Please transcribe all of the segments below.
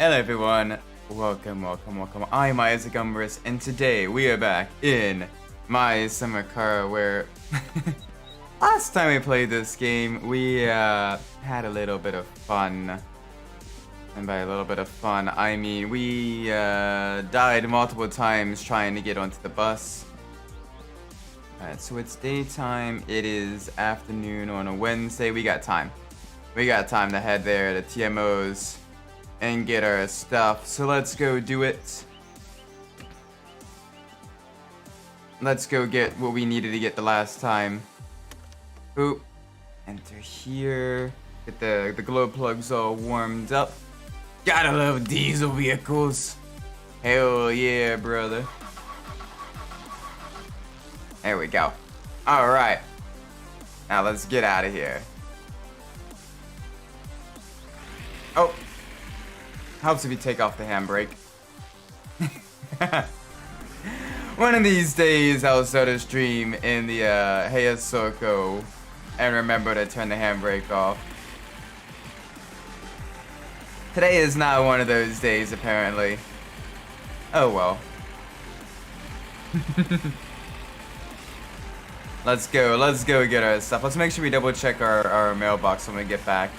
Hello everyone, welcome. I'm Isaac Umbras, and today we are back in my summer car where last time we played this game, we had a little bit of fun. And by a little bit of fun, I mean we died multiple times trying to get onto the bus. Alright, so it's daytime, it is afternoon on a Wednesday, we got time. We got time to head there to TMO's and get our stuff. So let's go do it. Let's go get what we needed to get the last time. Boop. Enter here. Get the glow plugs all warmed up. Gotta love diesel vehicles. Hell yeah, brother. There we go. Alright. Now let's get out of here. Oh. Helps if you take off the handbrake. One of these days I'll start a stream in the Heisoko and remember to turn the handbrake off. Today is not one of those days, apparently. Oh well. Let's go get our stuff. Let's make sure we double check our mailbox when we get back.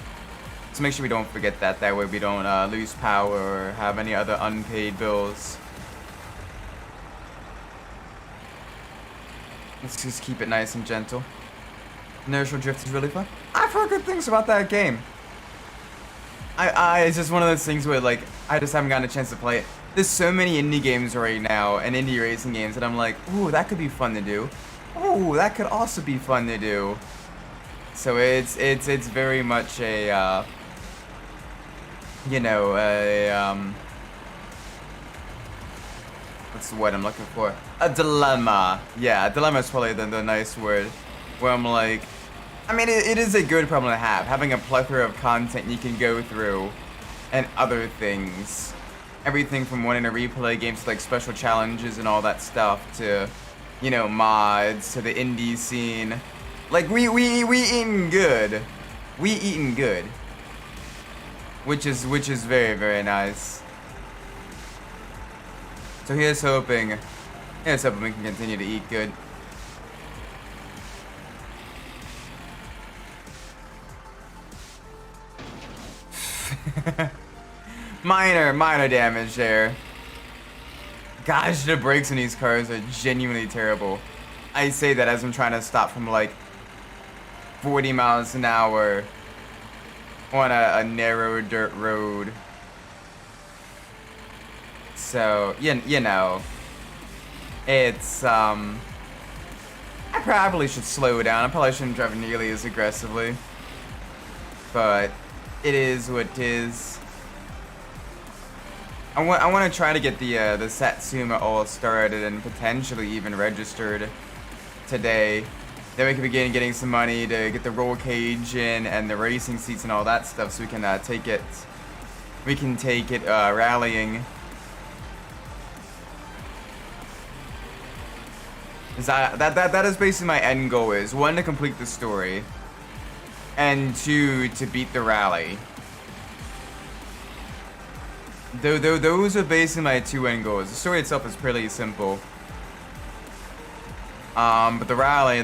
Let's make sure we don't forget that. That way we don't lose power or have any other unpaid bills. Let's just keep it nice and gentle. Inertial Drift is really fun. I've heard good things about that game. It's just one of those things where like I just haven't gotten a chance to play it. There's so many indie games right now and indie racing games that I'm like, ooh, that could be fun to do. Ooh, that could also be fun to do. So it's very much a you know, what's the word I'm looking for? A dilemma. Yeah, a dilemma is probably the nice word. Where I'm like, I mean, it is a good problem to have. Having a plethora of content you can go through and other things. Everything from wanting to replay games to like special challenges and all that stuff to, you know, mods to the indie scene. Like, we eating good. We eating good. Which is very, very nice. So here's hoping we can continue to eat good. minor damage there. Gosh, the brakes in these cars are genuinely terrible. I say that as I'm trying to stop from like 40 miles an hour on a narrow dirt road. So, you know, it's, I probably should slow down. I probably shouldn't drive nearly as aggressively. But it is what it is. I want to try to get the Satsuma all started and potentially even registered today. Then we can begin getting some money to get the roll cage in and the racing seats and all that stuff, so we can take it. We can take it rallying. That is basically my end goal. Is one, to complete the story, and two, to beat the rally. Those are basically my two end goals. The story itself is pretty simple. But the rally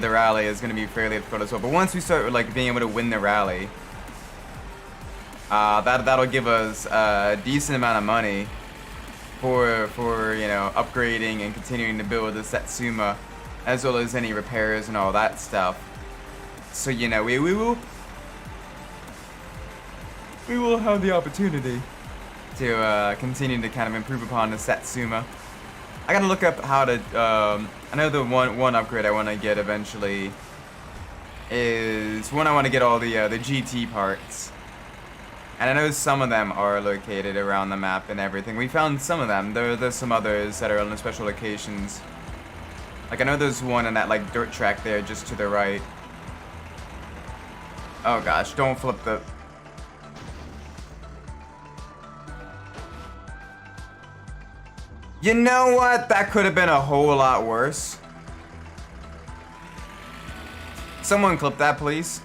is going to be fairly difficult as well. But once we start like being able to win the rally, that'll give us a decent amount of money for you know, upgrading and continuing to build the Satsuma, as well as any repairs and all that stuff. So you know, we will have the opportunity to continue to kind of improve upon the Satsuma. I gotta look up how to, I know the one upgrade I want to get eventually is one I want to get all the GT parts. And I know some of them are located around the map and everything. We found some of them. There's some others that are on the special locations. Like I know there's one in that like dirt track there just to the right. Oh gosh, don't flip the... You know what? That could have been a whole lot worse. Someone clip that, please.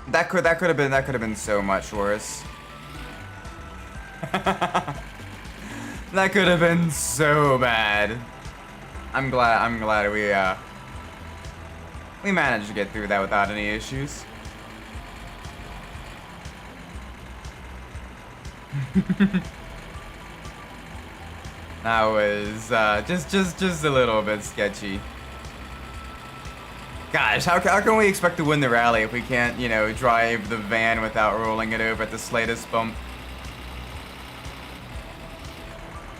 That could have been so much worse. That could have been so bad. I'm glad we managed to get through that without any issues. That was just a little bit sketchy. Gosh, how can we expect to win the rally if we can't, you know, drive the van without rolling it over at the slightest bump?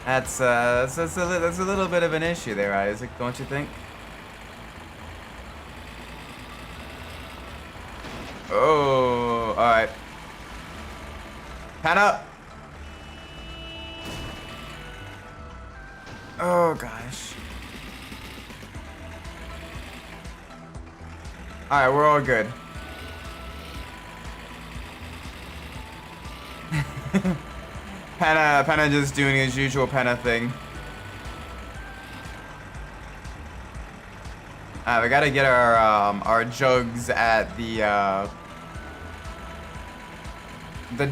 That's a little bit of an issue there, Isaac, don't you think? Oh, all right. Pan up. Oh gosh. All right, we're all good. Penna just doing his usual Penna thing. We gotta get our jugs at the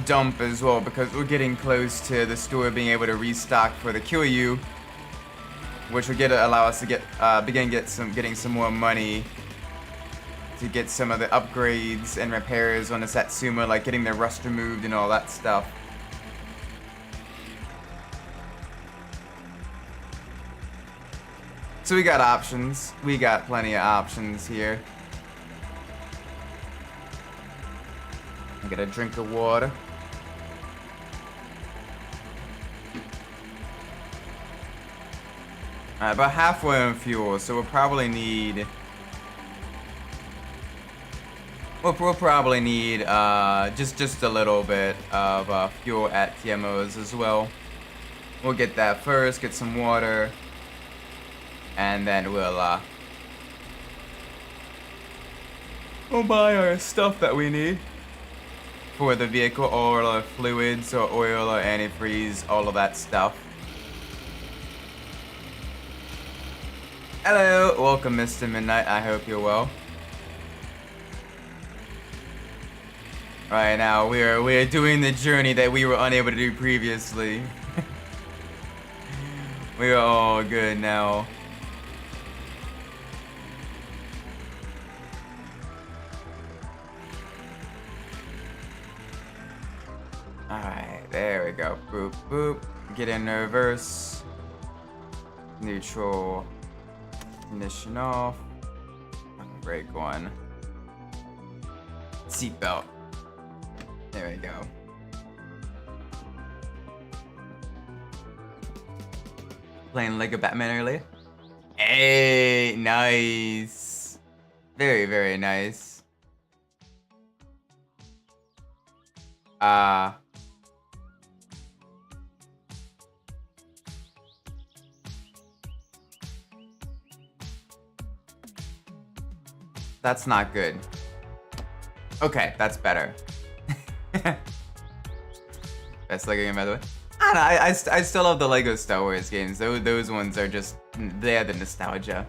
dump as well, because we're getting close to the store being able to restock for the Kiryu, which will allow us to get getting some more money to get some of the upgrades and repairs on the Satsuma, like getting the rust removed and all that stuff. So we got options. We got plenty of options here. I get a drink of water. Alright, about halfway on fuel, so we'll probably need... We'll probably need just a little bit of fuel at TMOs as well. We'll get that first, get some water, and then we'll buy our stuff that we need for the vehicle, all our fluids or oil or antifreeze, all of that stuff. Hello, welcome Mr. Midnight, I hope you're well. Right now, we're doing the journey that we were unable to do previously. We are all good now. Alright, there we go. Boop, boop. Get in reverse. Neutral. Ignition off. Brake one. Seatbelt. There we go. Playing Lego Batman earlier. Hey, nice. Very, very nice. That's not good. Okay, that's better. Best Lego game, by the way. I don't know, I still love the Lego Star Wars games. Those ones are just, they have the nostalgia.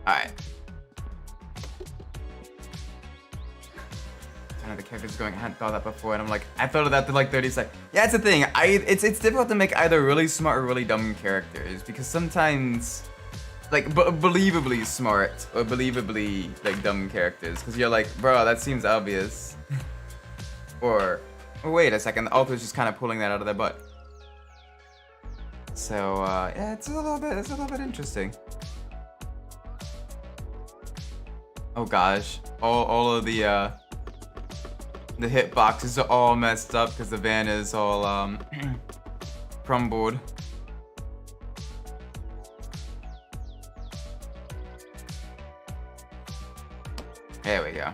Alright. I know the character's going, I hadn't thought of that before, and I'm like, I thought of that for like 30 seconds. Yeah, it's the thing. It's difficult to make either really smart or really dumb characters, because sometimes, like, believably smart or believably, like, dumb characters, because you're like, bro, that seems obvious. or wait a second, the author's just kind of pulling that out of their butt. So, yeah, it's a little bit interesting. Oh gosh, all of the hitboxes are all messed up because the van is all, crumbled. There we go.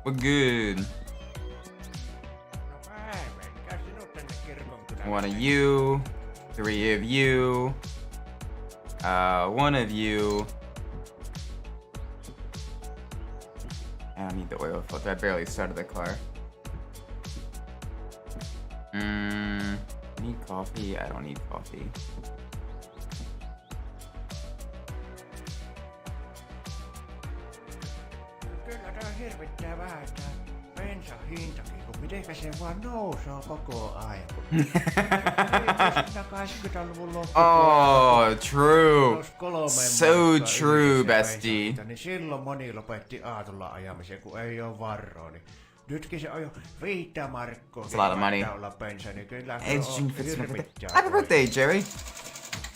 We're good. One of you, 3 of you, 1 of you. I don't need the oil filter. I barely started the car. Need coffee? I don't need coffee. hirvittää vähän tää bensan hintakin, kun mitenkä se vaan nousee koko ajan. 80-luvun Oh, true. loppupuolella So true, bestie. niin silloin moni lopetti aatolla ajamisen, kun ei oo varoa. Niin nytkin se on jo 5 markkoa. It's a lot of money. It's June 5th. Happy birthday, Jerry.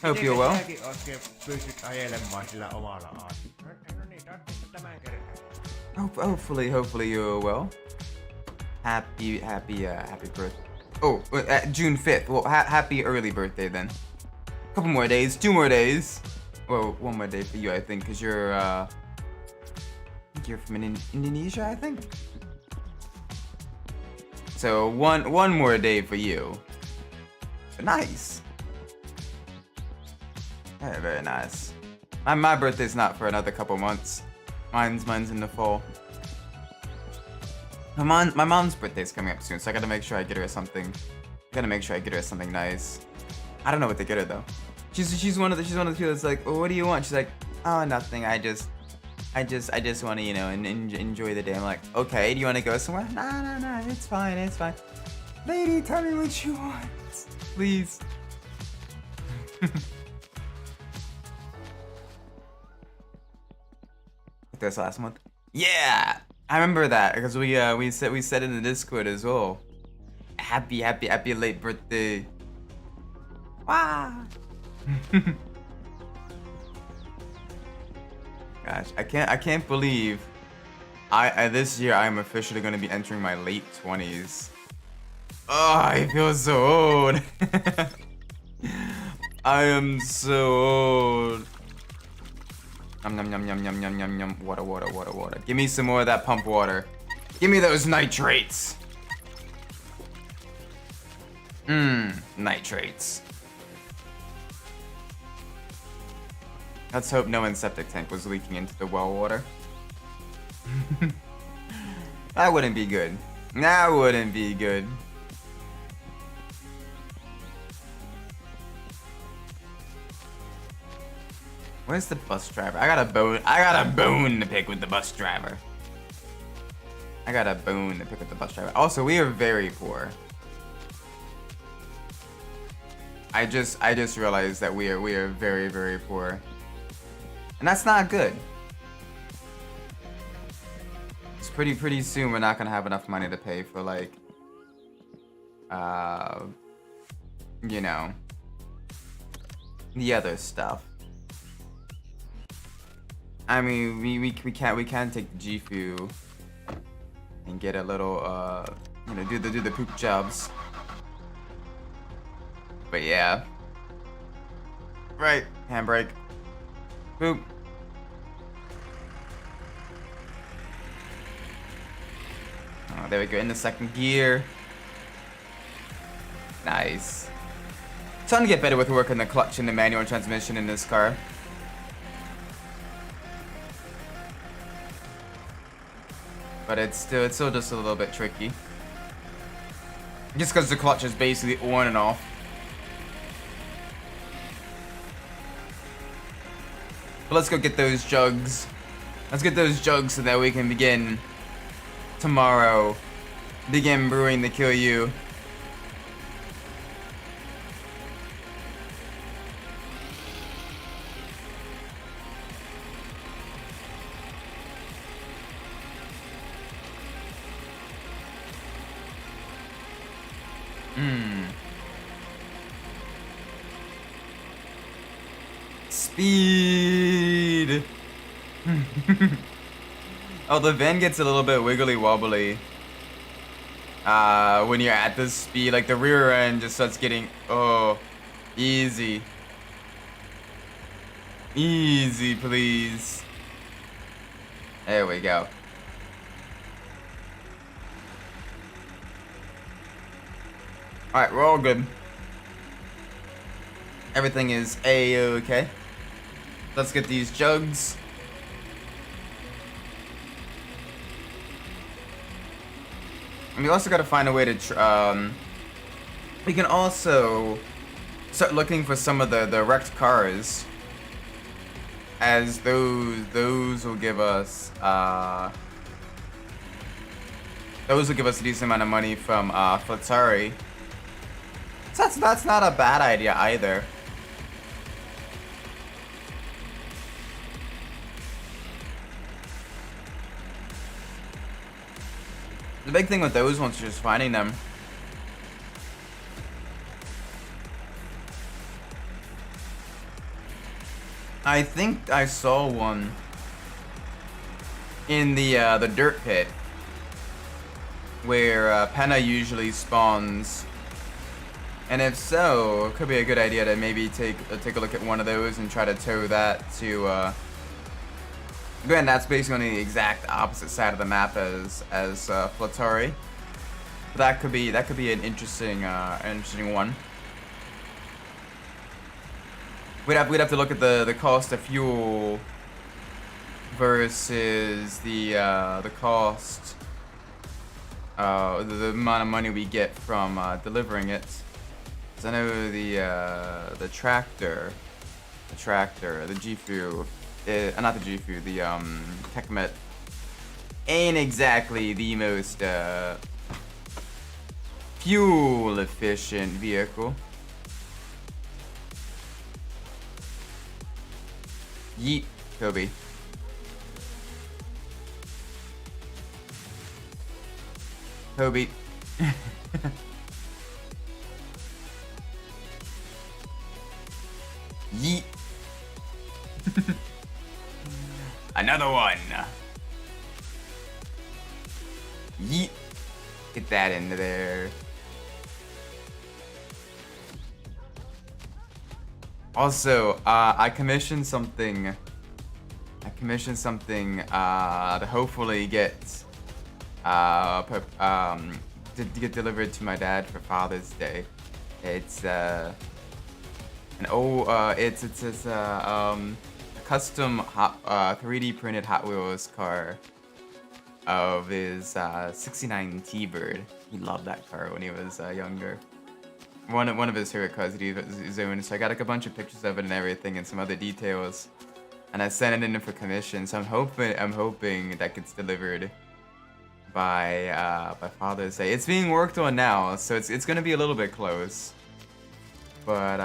Hope you're well. Säkin oikein pystyt ajelemaan sillä omalla aatolla. No niin, tämän kerran. Hopefully you're well. Happy birthday. Oh, June 5th. Well, happy early birthday then. Couple more days, 2 more days. Well, 1 more day for you, I think, because you're from Indonesia, I think. So one more day for you. But nice. Very nice. My birthday's not for another couple months. Mine's in the fall. My mom's birthday's coming up soon, so I gotta make sure I get her something. Nice. I don't know what to get her though. She's one of the people that's like, well, what do you want? She's like, oh, nothing. I just want to, you know, enjoy the day. I'm like, okay. Do you want to go somewhere? No. It's fine. Lady, tell me what you want, please. This last month. Yeah, I remember that because we said in the Discord as well. Happy late birthday. Wow. Gosh, I can't believe this year I'm officially gonna be entering my late 20s. Oh, I feel so old. I am so old. Yum. Water. Give me some more of that pump water. Give me those nitrates. Nitrates. Let's hope no one's septic tank was leaking into the well water. That wouldn't be good. Where's the bus driver? I got a bone to pick with the bus driver. Also, we are very poor. I just realized that we are very, very poor. And that's not good. It's pretty soon we're not gonna have enough money to pay for like you know, the other stuff. I mean, we can take the Gifu and get a little you know, do the poop jobs. But yeah. Right, handbrake. Boop. Oh, there we go, in the second gear. Nice. Trying to get better with working the clutch and the manual transmission in this car. But it's still just a little bit tricky. Just because the clutch is basically on and off. But let's go get those jugs. Let's get those jugs so that we can begin tomorrow. Begin brewing the Kill You. Speed. Oh, the van gets a little bit wiggly wobbly when you're at this speed. Like the rear end just starts getting easy, please. There we go. All right, we're all good. Everything is A-okay. Let's get these jugs. And we also got to find a way to we can also start looking for some of the wrecked cars, as those will give us Those will give us a decent amount of money from Flatari. So that's not a bad idea either. The big thing with those ones is just finding them. I think I saw one in the dirt pit where Penna usually spawns, and if so, it could be a good idea to maybe take a look at one of those and try to tow that to. Again, that's basically on the exact opposite side of the map as Flatari. That could be an interesting one. We'd have to look at the cost of fuel versus the cost, the amount of money we get from delivering it. 'Cause I know the tractor, the Gifu, not the Gifu, the Tekmet ain't exactly the most fuel efficient vehicle. Yeet, Kobe. Kobe. Yeet. Another one. Yeet. Get that into there. Also, I commissioned something to hopefully get to get delivered to my dad for Father's Day. It's a custom 3D printed Hot Wheels car of his 69 T-Bird. He loved that car when he was younger. One of his favorite cars that he's owned. So I got like a bunch of pictures of it and everything, and some other details, and I sent it in for commission. So I'm hoping that gets delivered by Father's Day. It's being worked on now, so it's gonna be a little bit close. But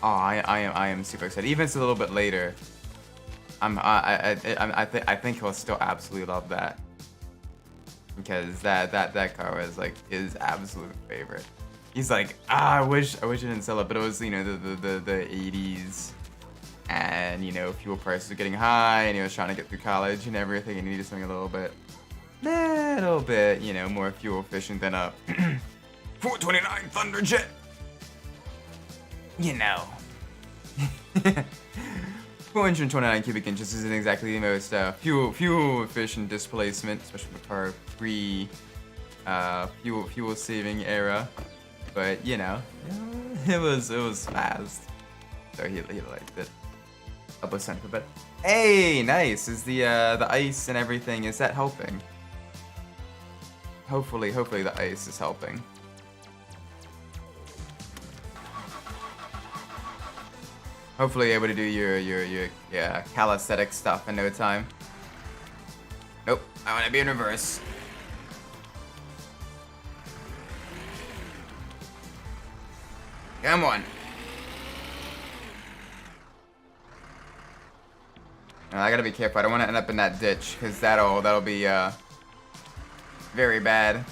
I am super excited. Even if it's a little bit later, I think he'll still absolutely love that, because that car was like his absolute favorite. He's like, I wish I didn't sell it, but it was, you know, the 80s, and, you know, fuel prices were getting high, and he was trying to get through college and everything, and he needed something a little bit, you know, more fuel efficient than a 429 Thunderjet. You know. 429 cubic inches isn't exactly the most fuel efficient displacement, especially with our fuel saving era. But you know, it was fast, so he liked it. Up a cent for bit. Hey, nice. Is the ice and everything, is that helping? Hopefully the ice is helping. Hopefully able to do your calisthenic stuff in no time. Nope, I want to be in reverse. Come on. I gotta be careful. I don't want to end up in that ditch, because that'll be very bad.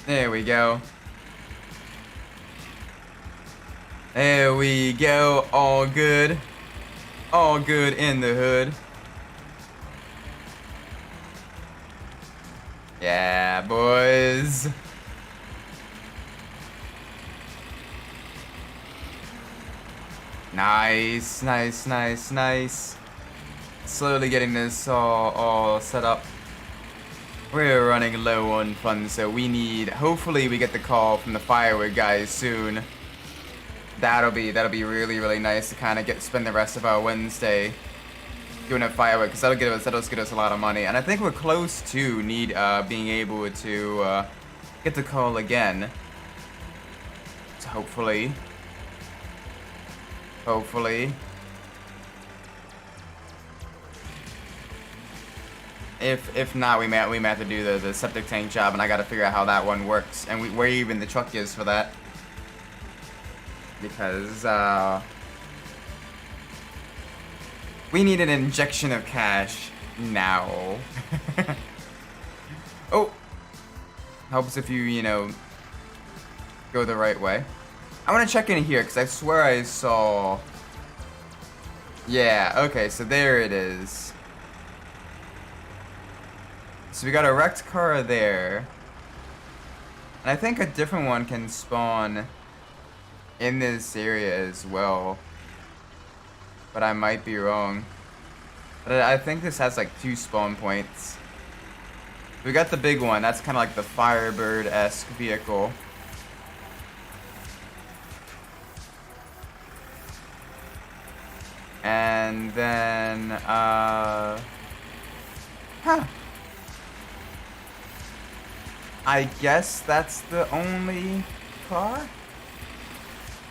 There we go. There we go. All good. All good in the hood. Yeah, boys. Nice, nice, nice, nice. Slowly getting this all set up. We're running low on funds, so we need, hopefully we get the call from the firework guys soon. That'll be really, really nice to kind of spend the rest of our Wednesday doing a firework, because that'll get us a lot of money. And I think we're close to being able to get the call again. So hopefully. If not, we may have to do the septic tank job, and I gotta figure out how that one works, and where even the truck is for that. Because we need an injection of cash now. Oh, helps if you know, go the right way. I want to check in here because I swear I saw. Yeah. Okay. So there it is. So we got a wrecked car there. And I think a different one can spawn in this area as well. But I might be wrong. But I think this has like 2 spawn points. We got the big one. That's kind of like the Firebird-esque vehicle. And then, I guess that's the only car?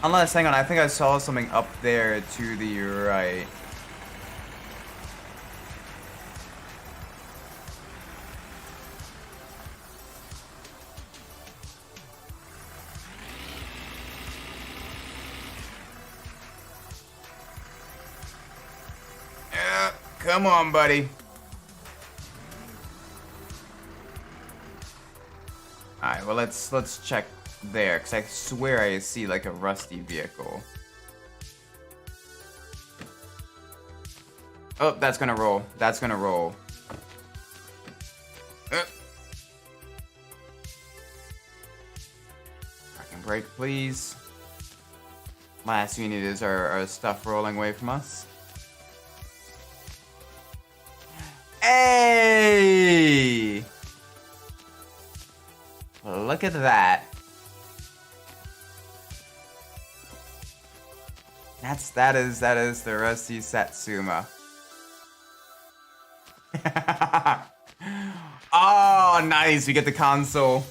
Unless, hang on, I think I saw something up there to the right. Yeah, come on, buddy. Alright, well let's check there, because I swear I see like a rusty vehicle. Oh, that's gonna roll. That's gonna roll. Parking brake, please. Last we need is our stuff rolling away from us. Hey! Look at that. That is the rusty Satsuma. Oh, nice. We get the console.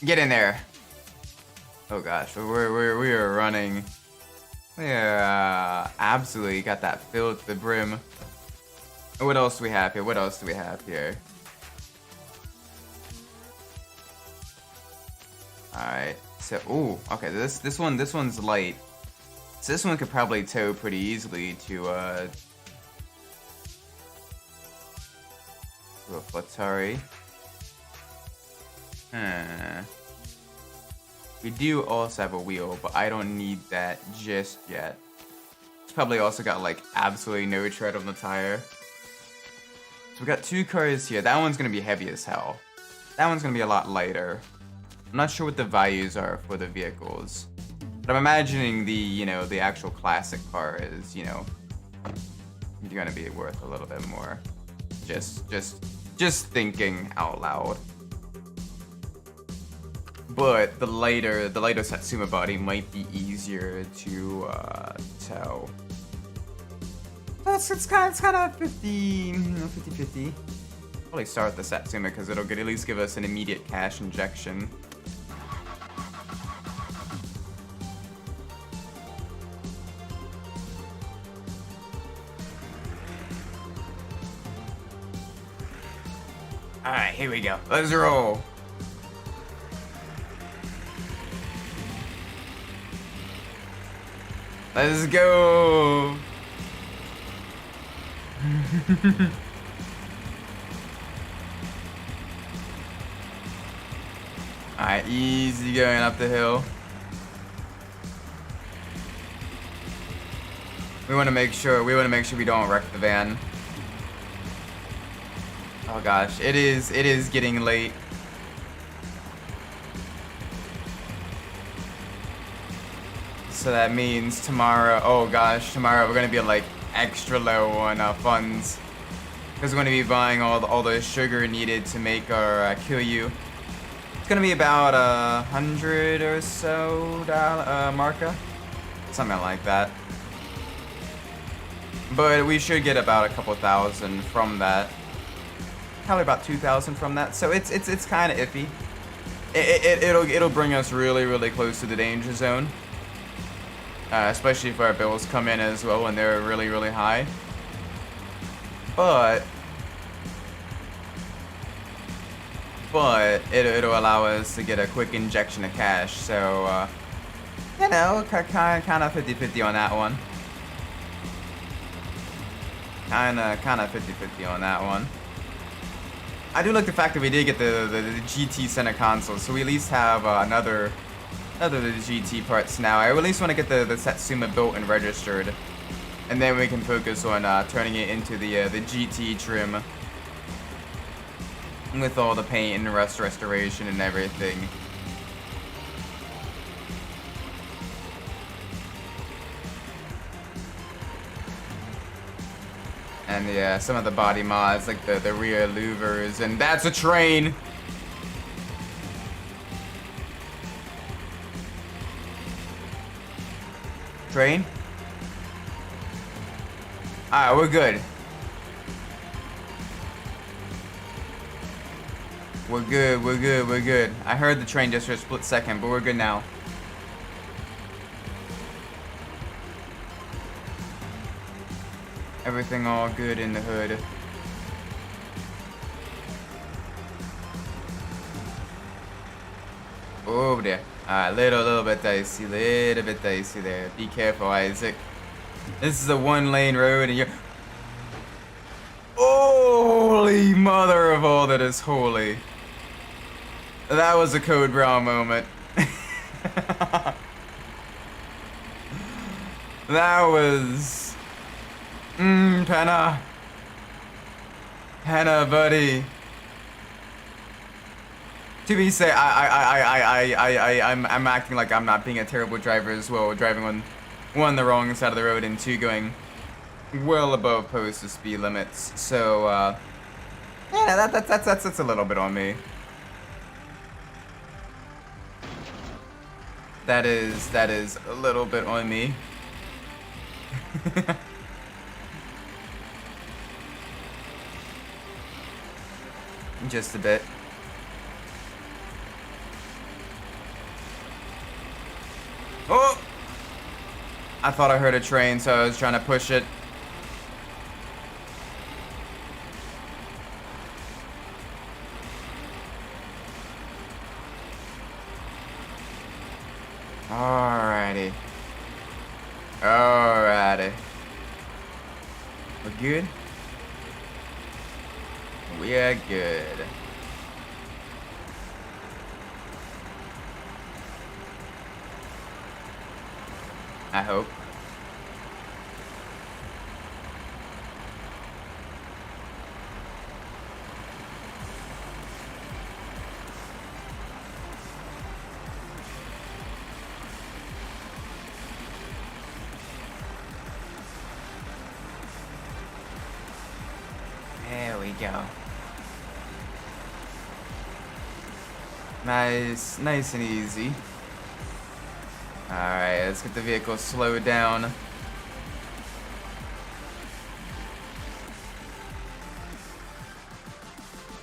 Get in there. Oh gosh, we are running. We are absolutely got that filled to the brim. What else do we have here? What else do we have here? Alright, so ooh, okay, this one's light. So this one could probably tow pretty easily to a Flatari. We do also have a wheel, but I don't need that just yet. It's probably also got like absolutely no tread on the tire. So we got 2 cars here. That one's gonna be heavy as hell. That one's gonna be a lot lighter. I'm not sure what the values are for the vehicles, but I'm imagining the the actual classic car is gonna be worth a little bit more. Just thinking out loud. But the lighter Satsuma body might be easier to tow. It's kind of 50-50. Probably start with the Satsuma because it'll at least give us an immediate cash injection. Alright, here we go. Let's roll. Let's go. Alright, easy going up the hill. We want to make sure we don't wreck the van. Oh gosh, it is getting late. So that means tomorrow, oh gosh, tomorrow we're gonna be like extra low on funds. Because we're gonna be buying all the sugar needed to make our Kiryu. It's gonna be about $100 or so marca, something like that. But we should get about a couple thousand from that. Probably about 2,000 from that. So it's kind of iffy. It'll bring us really close to the danger zone. especially if our bills come in as well when they're really, really high. But it'll allow us to get a quick injection of cash. So, you know, kind of 50-50 on that one. Kind of 50-50 on that one. I do like the fact that we did get the GT center console, so we at least have another GT parts now. I at least want to get the Satsuma built and registered, and then we can focus on turning it into the GT trim with all the paint and restoration and everything. And yeah, some of the body mods, like the rear louvers, and that's a train! Train? Alright, we're good. We're good. I heard the train just for a split second, but we're good now. Everything all good in the hood. Oh there. Alright, little bit dicey, there. Be careful, Isaac. This is a one-lane road and you're... Holy mother of all that is holy. That was a Code Brown moment. That was... Penna. Penna, buddy. To be said, I'm acting like I'm not being a terrible driver as well, driving on one the wrong side of the road and two going well above posted speed limits. So yeah, that's a little bit on me. That is a little bit on me. Just a bit. Oh! I thought I heard a train, so I was trying to push it. Alrighty. We're good? We are good. I hope. There we go. Nice and easy. Alright, let's get the vehicle slowed down.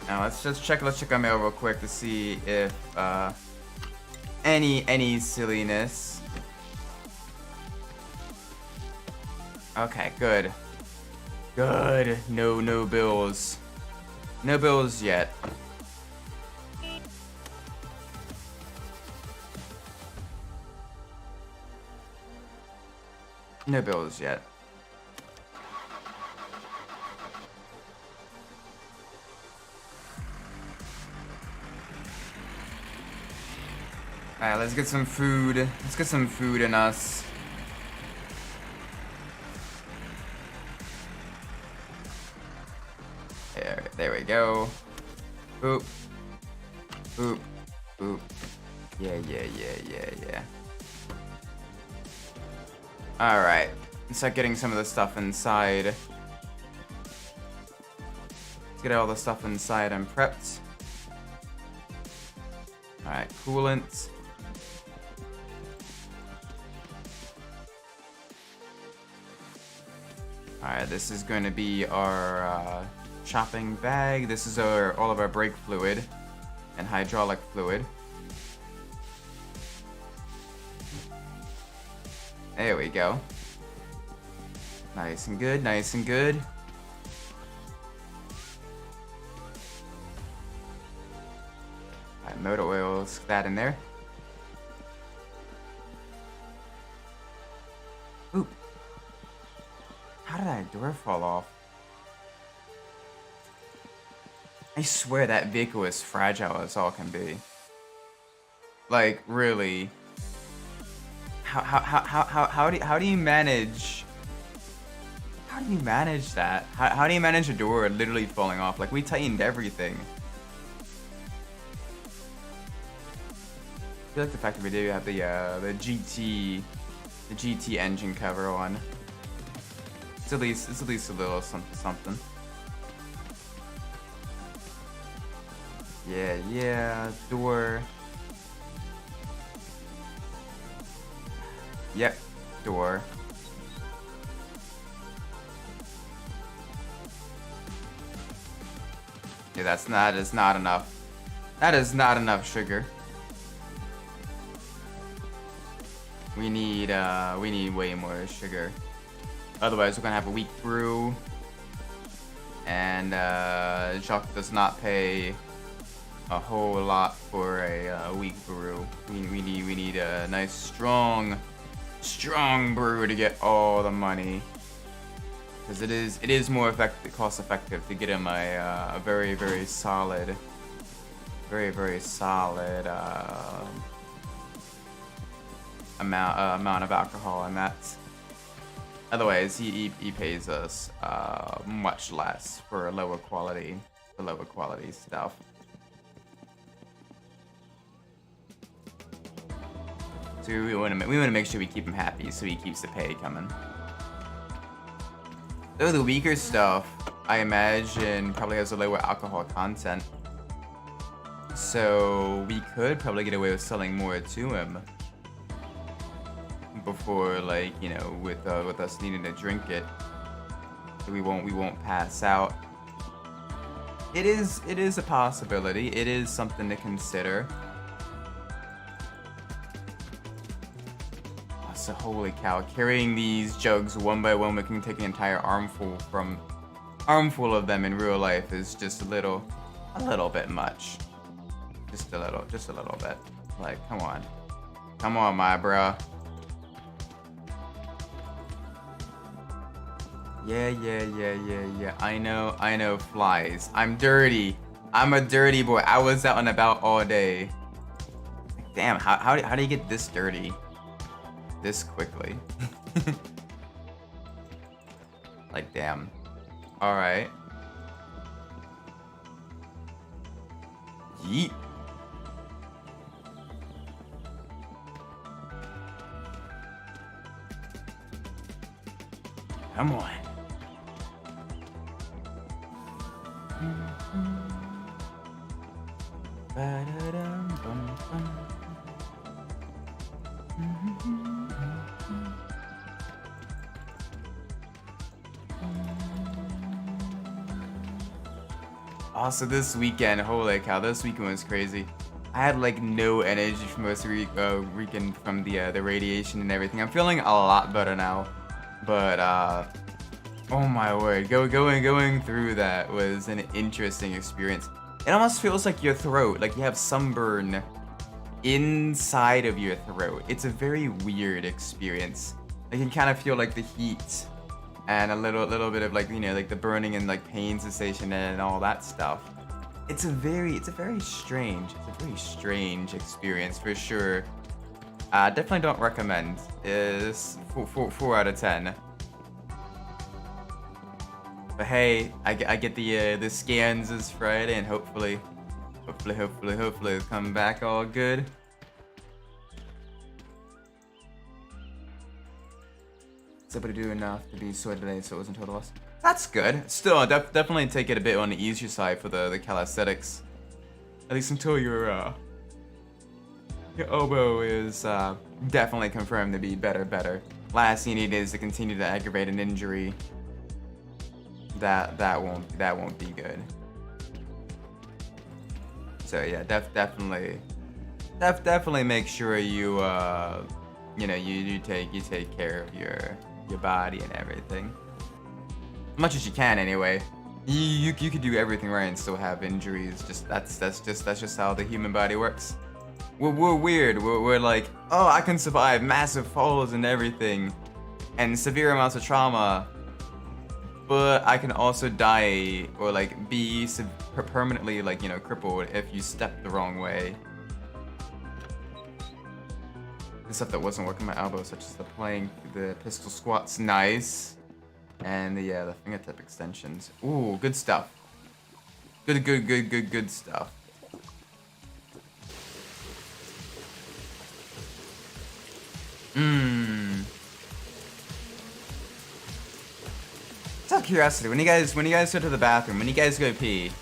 Now let's check our mail real quick to see if any silliness. Okay, good. Good. No bills. No bills yet. No bills yet. Alright, let's get some food. Let's get some food in us. There we go. Boop. Boop. Boop. Yeah. Alright. Let's start getting some of the stuff inside. Let's get all the stuff inside and prepped. Alright, coolant. Alright, this is going to be our shopping bag. This is all of our brake fluid and hydraulic fluid. There we go. Nice and good, nice and good. Alright, motor oil, stick that in there. Oop. How did that door fall off? I swear that vehicle is fragile as all can be. Like, really. How do you manage? How do you manage that? How do you manage a door literally falling off? Like, we tightened everything. I feel like the fact that we do have the GT engine cover on. It's at least a little something. Yeah, door. Yep, door. Yeah, that is not enough. That is not enough sugar. We need way more sugar. Otherwise, we're gonna have a weak brew. And Jacques does not pay a whole lot for a weak brew. We need a nice strong brew to get all the money. Because it is more cost effective to get him a very solid amount of alcohol, and that's otherwise he pays us much less for lower quality stuff. So we want to make sure we keep him happy, so he keeps the pay coming. Though the weaker stuff, I imagine, probably has a lower alcohol content. So we could probably get away with selling more to him before, like, you know, with us needing to drink it. So we won't pass out. It is a possibility. It is something to consider. So holy cow, carrying these jugs one by one, we can take an entire armful of them in real life is just a little bit much. Just a little bit. Like, come on, my bruh. Yeah. I know, flies. I'm dirty. I'm a dirty boy. I was out and about all day. Like, damn, how do you get this dirty this quickly? Like, damn. All right. Yeet. Come on. Also, this weekend, holy cow, this weekend was crazy. I had like no energy for most of the weekend from the radiation and everything. I'm feeling a lot better now, but oh my word, going through that was an interesting experience. It almost feels like your throat, like you have sunburn inside of your throat. It's a very weird experience. Like, you can kind of feel like the heat and a little bit of, like, you know, like the burning and like pain sensation and all that stuff. It's a very strange experience for sure. Definitely don't recommend. Is 4 out of 10. But hey, I get the scans this Friday, and hopefully it'll come back all good. Somebody do enough to be sorted today, so it wasn't total loss. That's good. Still, definitely take it a bit on the easier side for the calisthenics. At least until your elbow is definitely confirmed to be better. Last thing you need is to continue to aggravate an injury. That won't be good. So yeah, definitely make sure you you know, you take care of your body and everything. As much as you can anyway. You could do everything right and still have injuries. Just that's just how the human body works. We're weird. We're like, oh, I can survive massive falls and everything, and severe amounts of trauma, but I can also die or like be permanently, like, you know, crippled if you step the wrong way. The stuff that wasn't working my elbow, such as the plank, the pistol squats, nice. And the fingertip extensions. Ooh, good stuff. Good stuff. Just out of curiosity, when you guys go to the bathroom, when you guys go pee,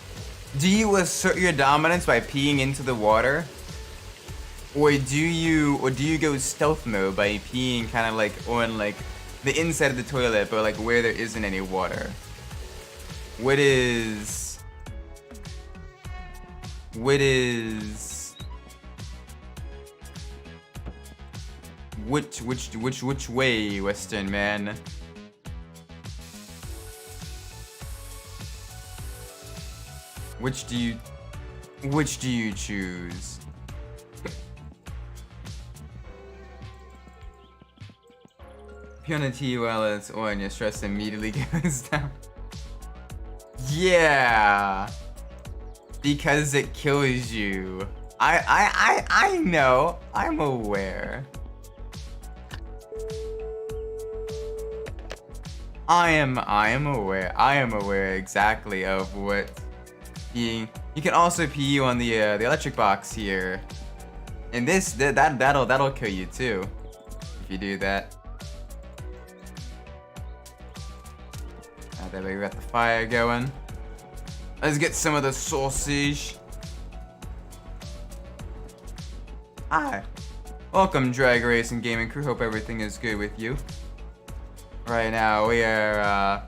do you assert your dominance by peeing into the water? Or do you go stealth mode by peeing kind of like on like the inside of the toilet, but like where there isn't any water? Which way, Western man? Which do you choose? If you're on a T while it's on, your stress immediately goes down. Yeah, because it kills you. I know. I'm aware. I am aware. I am aware exactly of what peeing. You can also pee on the electric box here, and that'll kill you too if you do that. There we got the fire going. Let's get some of the sausage. Hi. Welcome, Drag Racing Gaming Crew. Hope everything is good with you. Right now, we are,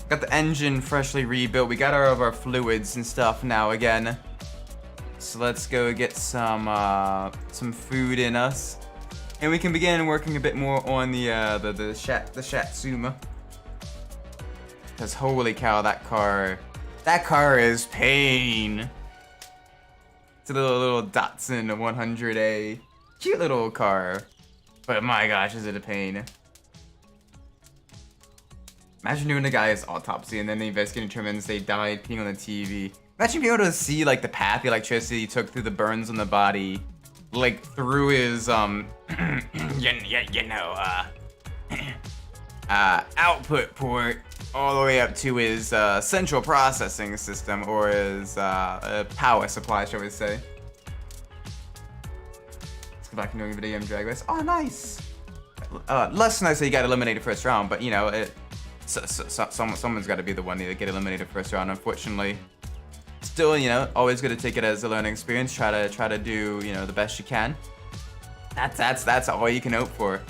got the engine freshly rebuilt. We got all of our fluids and stuff now again. So let's go get some food in us. And we can begin working a bit more on the Shatsuma. Because holy cow, that car is pain. It's a little Datsun 100A. Cute little car. But my gosh, is it a pain. Imagine doing a guy's autopsy and then the investigating determines they died peeing on the TV. Imagine being able to see like the path the electricity took through the burns on the body. Like through his, output port. All the way up to his central processing system, or his power supply, shall we say. Let's go back and doing a video game Drag Race. Oh, nice! Less nice that you got eliminated first round, but you know, someone's got to be the one to get eliminated first round, unfortunately. Still, you know, always good to take it as a learning experience. Try to do, you know, the best you can. That's all you can hope for.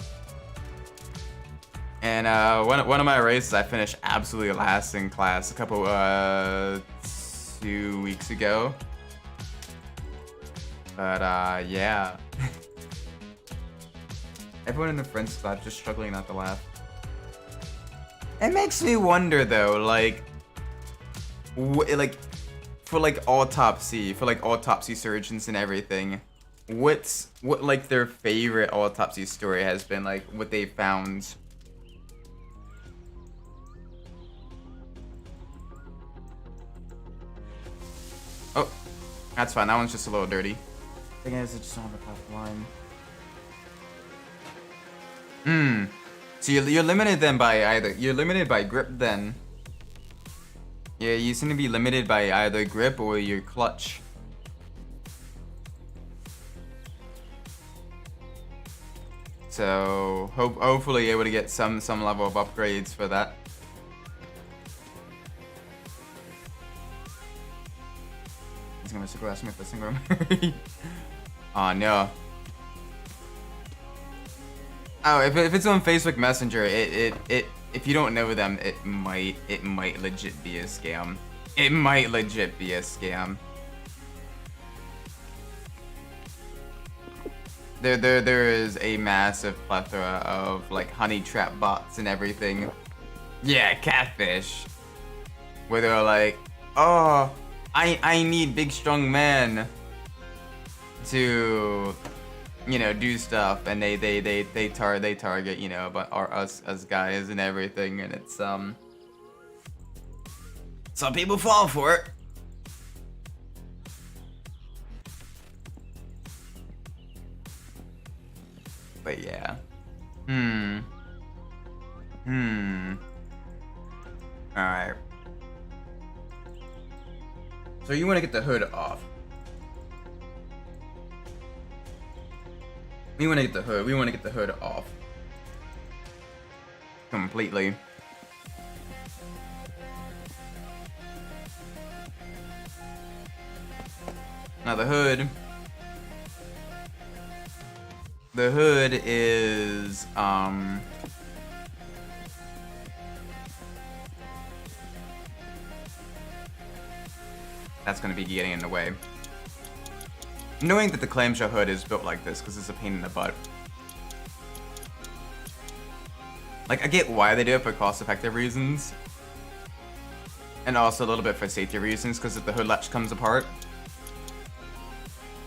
And one of my races, I finished absolutely last in class a couple 2 weeks ago. But yeah. Everyone in the friends lab just struggling not to laugh. It makes me wonder though, like for autopsy surgeons and everything, what like their favorite autopsy story has been, like what they found. Oh, that's fine. That one's just a little dirty. Thing is, it's just on the top line. So you're limited then by you're limited by grip then. Yeah, you seem to be limited by either grip or your clutch. So hopefully you're able to get some level of upgrades for that. He's gonna harass me with the single memory. Oh no. Oh, if it's on Facebook Messenger, if you don't know them, it might legit be a scam. It might legit be a scam. There is a massive plethora of like honey trap bots and everything. Yeah, catfish. Where they're like, oh, I need big strong man to, you know, do stuff, and they target, you know, but are us as guys and everything, and it's some people fall for it. But yeah. Alright. So you want to get the hood off. We want to get the hood. We want to get the hood off. Completely. Now the hood. The hood is that's gonna be getting in the way. Knowing that the clamshell hood is built like this because it's a pain in the butt. Like, I get why they do it for cost-effective reasons, and also a little bit for safety reasons, because if the hood latch comes apart,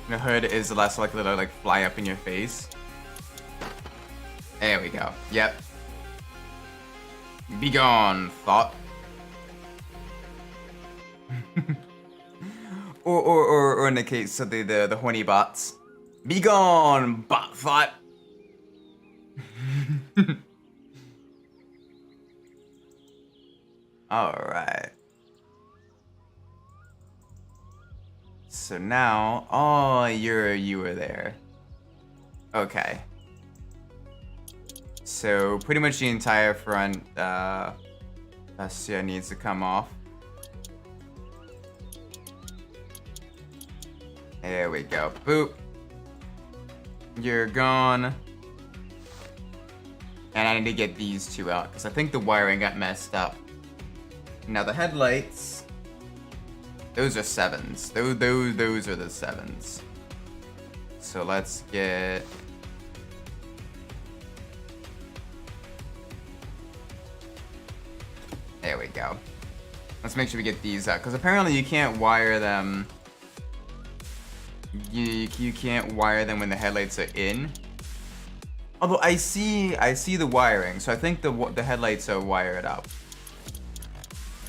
the hood is less likely to like fly up in your face. There we go. Yep. Be gone, thought. or in the case of the horny bots. Be gone, bot thought. Alright. So now, oh, you were there. Okay. So pretty much the entire front fascia needs to come off. There we go. Boop. You're gone. And I need to get these two out because I think the wiring got messed up. Now the headlights, those are 7s. Those are the 7s. So let's get. There we go. Let's make sure we get these out because apparently you can't wire them. You can't wire them when the headlights are in. Although I see the wiring, so I think the headlights are wired up.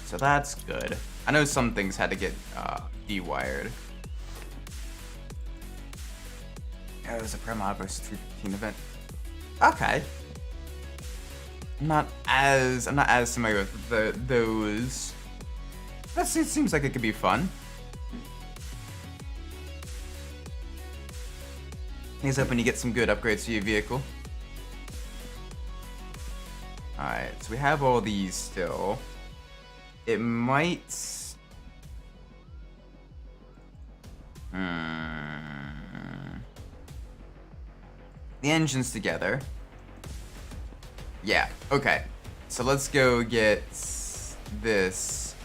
So that's good. I know some things had to get de-wired. Oh, it was a Prema versus 315 event. Okay. I'm not as familiar with those. It seems like it could be fun. Here's hoping you get some good upgrades to your vehicle. Alright, so we have all these still. It might. The engine's together. Yeah, okay. So let's go get this.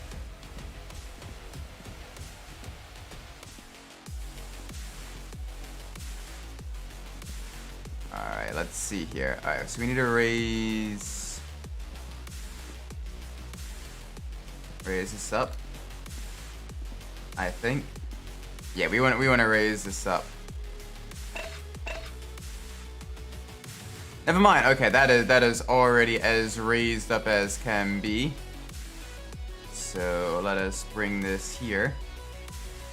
Alright, let's see here. Alright, so we need to raise this up. I think. Yeah, we want to raise this up. Never mind. Okay, that is already as raised up as can be. So let us bring this here.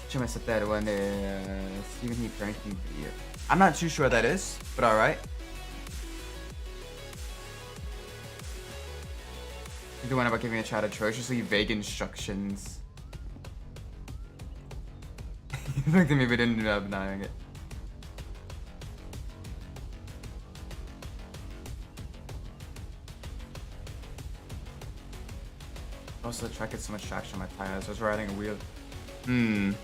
Should I set that one? Steven Heat Frankie video. I'm not too sure what that is, but all right. The one about giving a child atrociously vague instructions. You looked at me but didn't end up denying it. Also, the truck gets so much traction on my tires. I was riding a wheel. If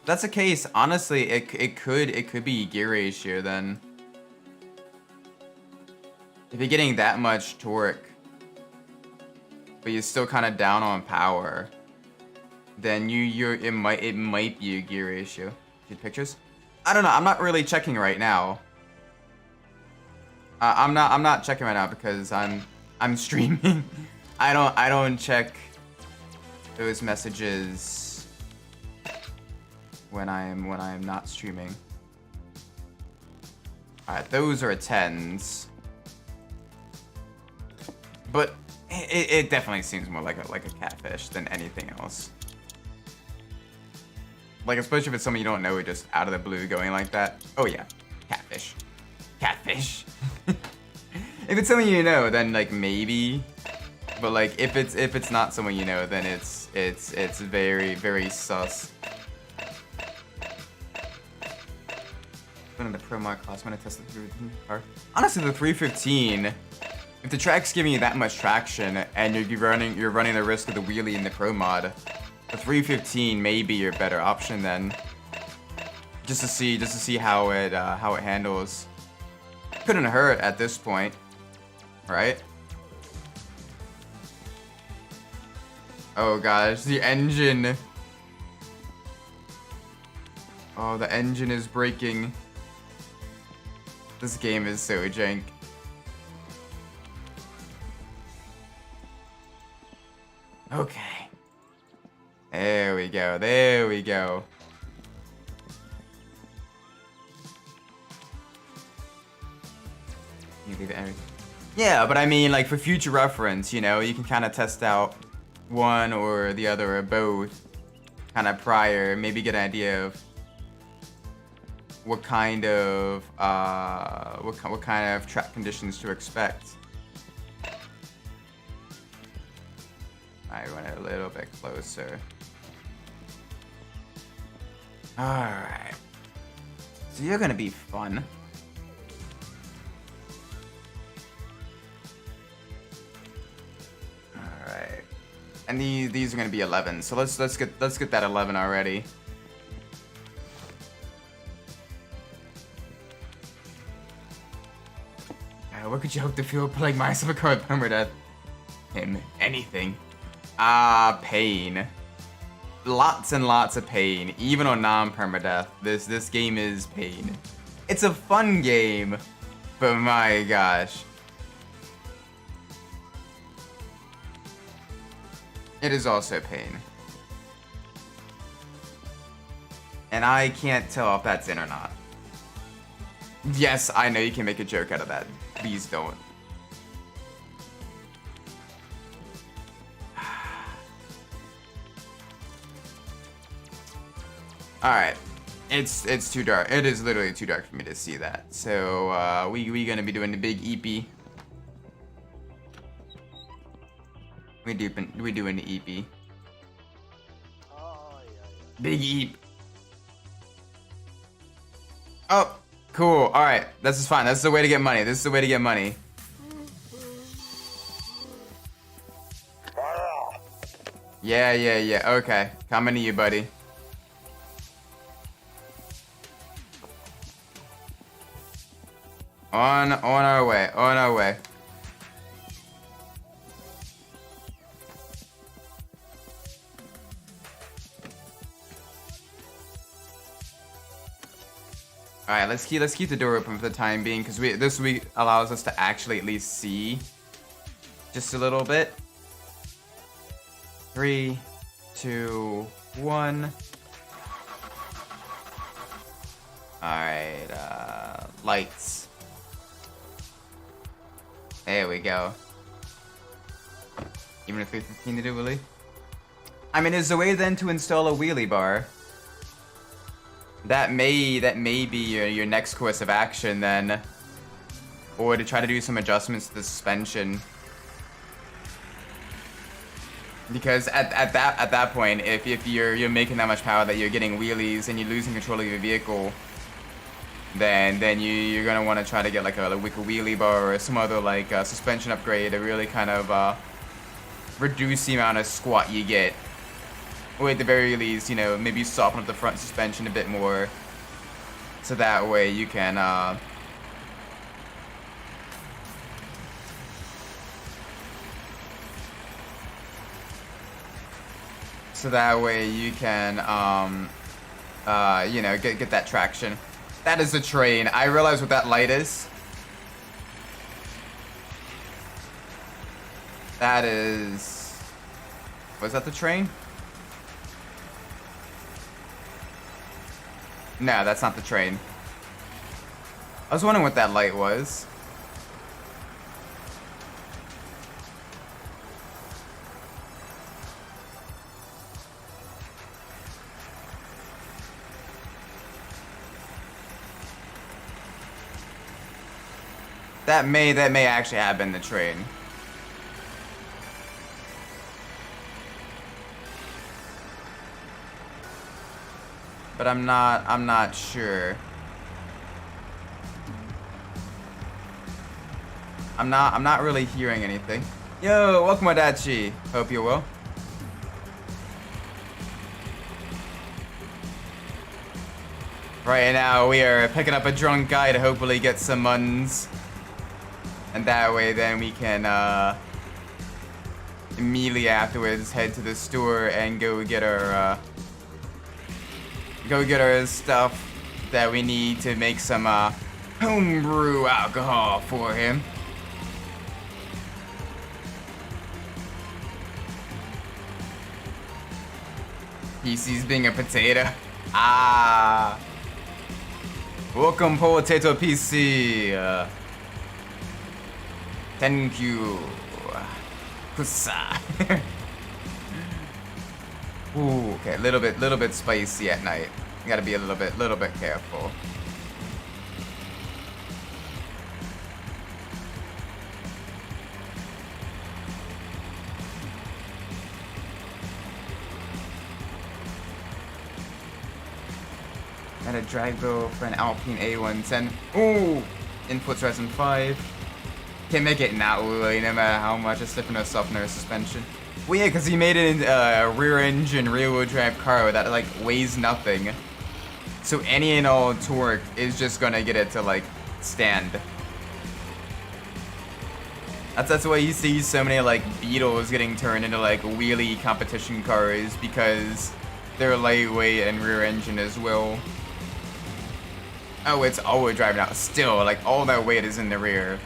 that's the case, honestly, it could be gear ratio then. If you're getting that much torque, but you're still kind of down on power, then it might be a gear ratio. See the pictures? I don't know. I'm not really checking right now. I'm not checking right now because I'm streaming. I don't check those messages when I'm not streaming. All right, those are 10s. But it definitely seems more like a catfish than anything else. Like, especially if it's someone you don't know, just out of the blue going like that. Oh yeah, catfish. Catfish. If it's someone you know, then like maybe. But like if it's not someone you know, then it's very, very sus. One of the Pro Mod class when I tested the 315 car. Honestly, the 315, if the track's giving you that much traction and you're running the risk of the wheelie in the Pro Mod, the 315 may be your better option then. Just to see how it handles. Couldn't hurt at this point, right? Oh gosh, the engine. Oh, the engine is breaking. This game is so jank. Okay. There we go. There we go. You leave everything. Yeah, but I mean, like, for future reference, you know, you can kind of test out one or the other or both kind of prior, maybe get an idea of what kind of track conditions to expect. I run it a little bit closer. Alright. So you're gonna be fun. Alright. And these are gonna be 11. So let's get that 11 already. What could you hope to feel playing myself a card permadeath? Anything. Pain. Lots and lots of pain, even on non-permadeath. This game is pain. It's a fun game, but my gosh. It is also pain. And I can't tell if that's in or not. Yes, I know you can make a joke out of that. Please don't. Alright. It's too dark. It is literally too dark for me to see that. So we gonna be doing the big EP. We doing the EP. Big EP. Oh, cool. Alright. This is fine. This is the way to get money. This is the way to get money. Yeah. Okay. Coming to you, buddy. On our way. On our way. All right, let's keep the door open for the time being, because this week allows us to actually at least see just a little bit. 3, 2, 1. All right, lights. There we go. Even if 315 to do wheelie. I mean, is the way then to install a wheelie bar? That may be your next course of action then, or to try to do some adjustments to the suspension. Because at that point, if you're making that much power that you're getting wheelies and you're losing control of your vehicle, then you're gonna want to try to get like a wheelie bar or some other like suspension upgrade to really kind of reduce the amount of squat you get. Or at the very least, you know, maybe soften up the front suspension a bit more, so that way you can you know, get that traction. That is a train. I realize what that light is. That is... Was that the train? No, that's not the train. I was wondering what that light was. That may actually have been the train. But I'm not sure. I'm not really hearing anything. Yo, welcome Adachi. Hope you're well. Right now we are picking up a drunk guy to hopefully get some muns. And that way then we can immediately afterwards head to the store and go get our stuff that we need to make some homebrew alcohol for him. PC's being a potato. Ah. Welcome Potato PC. Thank you. Kusa. Ooh, okay, little bit spicy at night. You gotta be a little bit careful. Got a drag bill for an Alpine A110. Ooh, inputs resin 5. Can't make it not woolly no matter how much it's different softener suspension. Well, yeah, because he made it in a rear engine, rear wheel drive car that like weighs nothing. So any and all torque is just gonna get it to like stand. That's why you see so many like Beetles getting turned into like wheelie competition cars, because they're lightweight and rear engine as well. Oh, it's all-wheel drive now. Still, like all that weight is in the rear.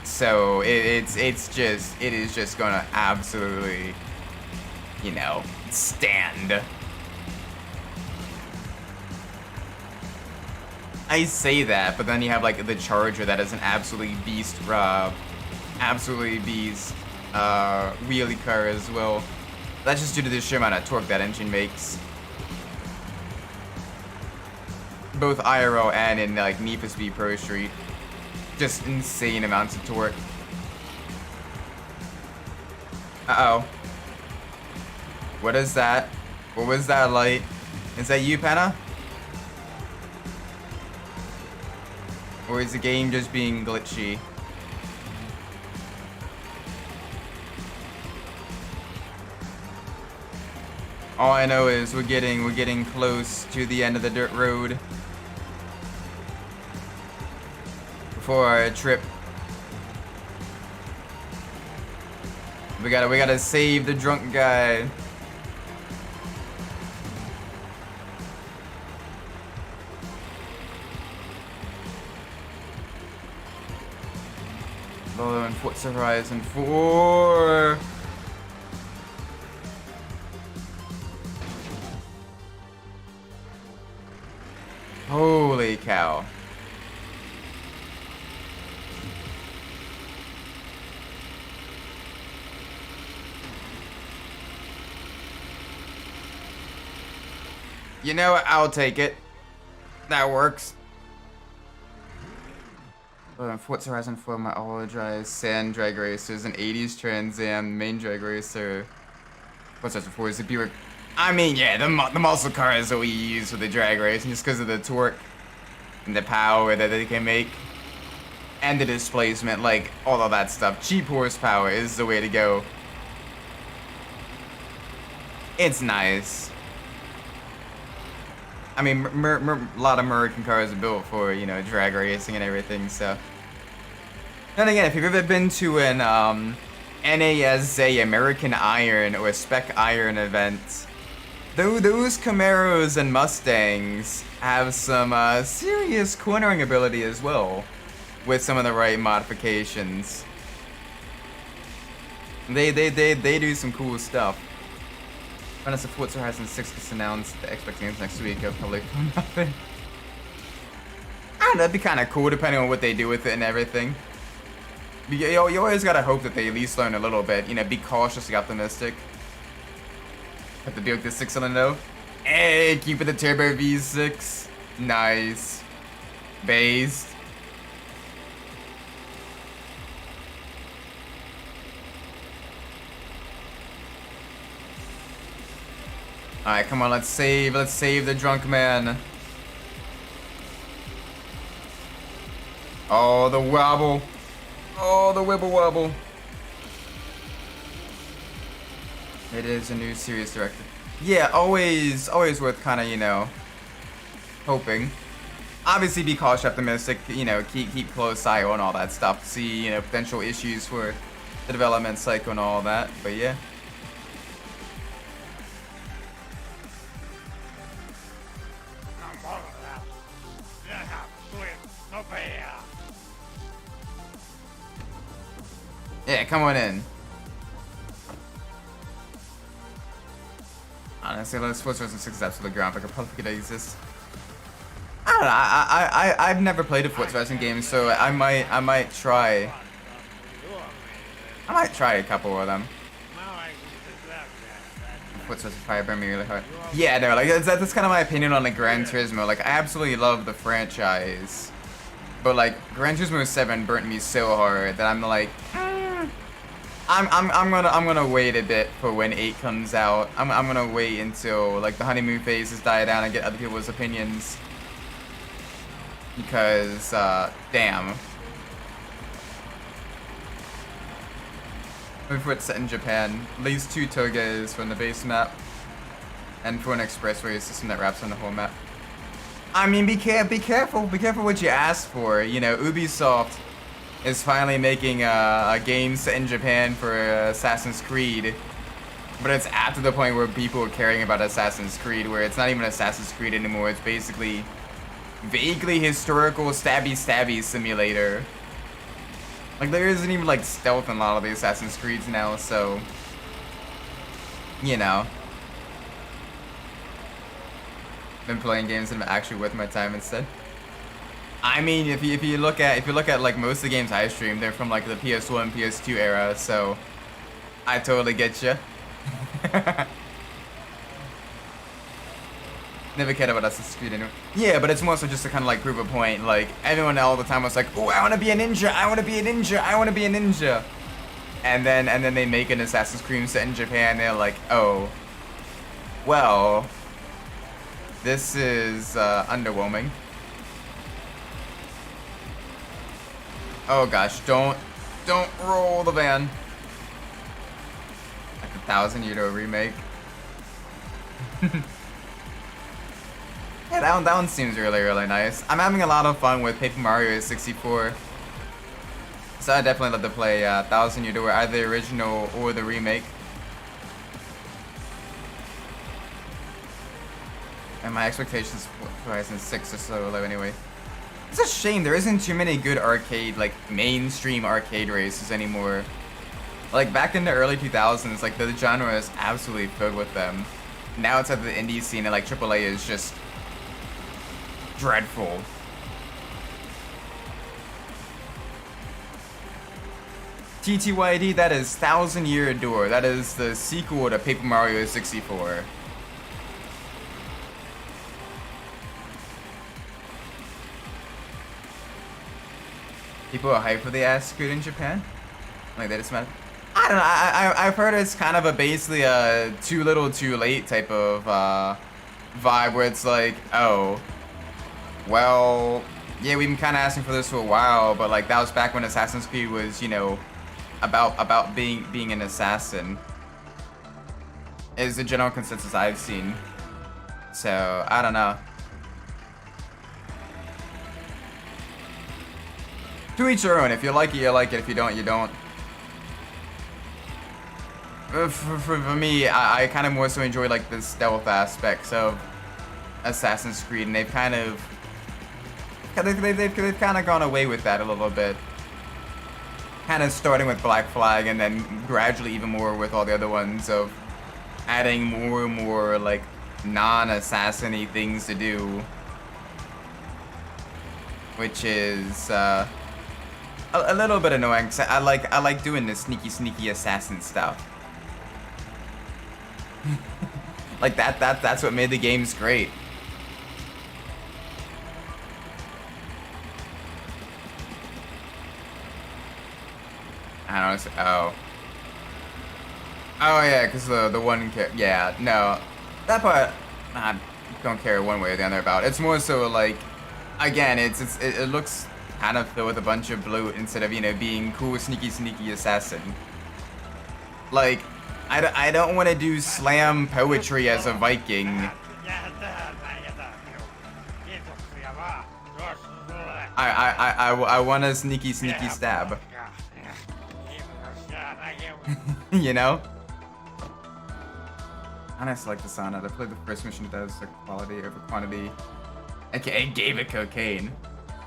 So it is just gonna absolutely, you know, stand. I say that, but then you have like the Charger that is an absolutely beast, wheelie car as well. That's just due to the sheer amount of torque that engine makes. Both IRL and in like Need for Speed Pro Street. Just insane amounts of torque. Uh-oh. What is that? What was that light? Is that you, Penna? Or is the game just being glitchy? All I know is we're getting close to the end of the dirt road. For our trip. We gotta save the drunk guy. Low and Forza Horizon 4. Holy cow. You know what? I'll take it. That works. Forza Horizon 4, my all-wheel drive sand drag racers, an 80s Trans Am main drag racer. What's that for? Is it Buick? I mean, yeah, the muscle cars that we use for the drag racing, just because of the torque and the power that they can make, and the displacement, like all of that stuff. Cheap horsepower is the way to go. It's nice. I mean, a lot of American cars are built for, you know, drag racing and everything, so. And again, if you've ever been to an NASA American Iron or Spec Iron event, those Camaros and Mustangs have some serious cornering ability as well, with some of the right modifications. They do some cool stuff. Unless the Forza Horizon 6 gets announced, the Xbox games next week, I'll probably for nothing. I don't know, that'd be kind of cool depending on what they do with it and everything. You always gotta hope that they at least learn a little bit. You know, be cautiously optimistic. Have to be with the 6-cylinder. Hey, keep it the turbo V6. Nice. Based. Alright, come on, let's save the drunk man. Oh, the wobble. Oh, the wibble wobble. It is a new series director. Yeah, always worth kind of, you know, hoping. Obviously be cautious optimistic, you know, keep close eye on all that stuff. See, you know, potential issues for the development cycle and all that, but yeah. Yeah, come on in. Honestly, let's Forza Horizon 6 is absolutely ground. I could probably get exist. I don't know. I've never played a Forza Horizon game, so I might try. I might try a couple of them. Forza Horizon 5 burned me really hard. Yeah, no, like that's kind of my opinion on like Gran Turismo. Like I absolutely love the franchise, but like Gran Turismo 7 burnt me so hard that I'm like. I'm gonna wait a bit for when 8 comes out. I'm gonna wait until like the honeymoon phase has died down and get other people's opinions. Because damn. Before it's set in Japan, at least 2 toges from the base map, and for an expressway system that wraps on the whole map. I mean, be careful what you ask for. You know, Ubisoft is finally making a game set in Japan for Assassin's Creed, but it's after the point where people are caring about Assassin's Creed, where it's not even Assassin's Creed anymore. It's basically vaguely historical stabby simulator. Like there isn't even like stealth in a lot of the Assassin's Creeds now, so you know. Been playing games that I'm actually worth my time instead. I mean, if you look at like most of the games I stream, they're from like the PS1, PS2 era, so I totally get you. Never cared about Assassin's Creed anyway. Yeah, but it's more so just to kind of like prove a point. Like everyone all the time was like, "Oh, I want to be a ninja! I want to be a ninja! I want to be a ninja!" And then they make an Assassin's Creed set in Japan. They're like, "Oh, well, this is underwhelming." Oh gosh, don't roll the van. Like a 1,000 remake. Yeah, that one seems really nice. I'm having a lot of fun with Paper Mario 64. So I definitely love to play 1,000 either the original or the remake. And my expectations for Horizon 6 are so low anyway. It's a shame there isn't too many good arcade, like mainstream arcade races anymore. Like back in the early 2000s, like the genre is absolutely filled with them. Now it's at the indie scene and like AAA is just dreadful. TTYD, that is 1,000 Year Door. That is the sequel to Paper Mario 64. People are hyped for the ass scoot in Japan. Like they just meant. I don't know. I've heard it's kind of a basically a too little, too late type of vibe where it's like, oh, well, yeah, we've been kind of asking for this for a while, but like that was back when Assassin's Creed was, you know, about being an assassin. Is the general consensus I've seen. So I don't know. To each their own. If you like it, you like it. If you don't, you don't. For me, I kind of more so enjoy like the stealth aspects of Assassin's Creed, and they've kind of gone away with that a little bit. Kind of starting with Black Flag, and then gradually even more with all the other ones of adding more and more like non-assassin-y things to do, which is a little bit annoying. 'Cause I like doing this sneaky assassin stuff. Like that's what made the games great. I don't know. Oh yeah, because the one yeah, no, that part I don't care one way or the other about. It's more so like, again, it looks kind of filled with a bunch of bloat instead of, you know, being cool sneaky assassin. Like, I don't want to do slam poetry as a Viking. I want a sneaky stab. You know? Honestly, like the Sonnet. I played the first mission that does like quality over quantity. Okay, gave it cocaine.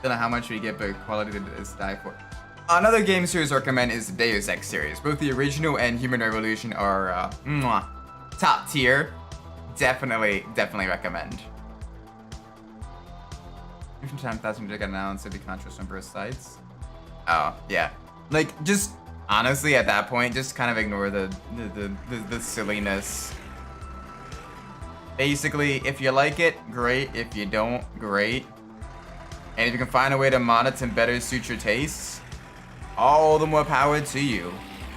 Don't know how much we get, but quality is die for. Another game series I recommend is the Deus Ex series. Both the original and Human Revolution are top tier. Definitely recommend. From time 1000 to get announced to be conscious on both sides. Oh yeah, like just honestly at that point, just kind of ignore the silliness. Basically, if you like it, great. If you don't, great. And if you can find a way to mod it to better suit your tastes, all the more power to you.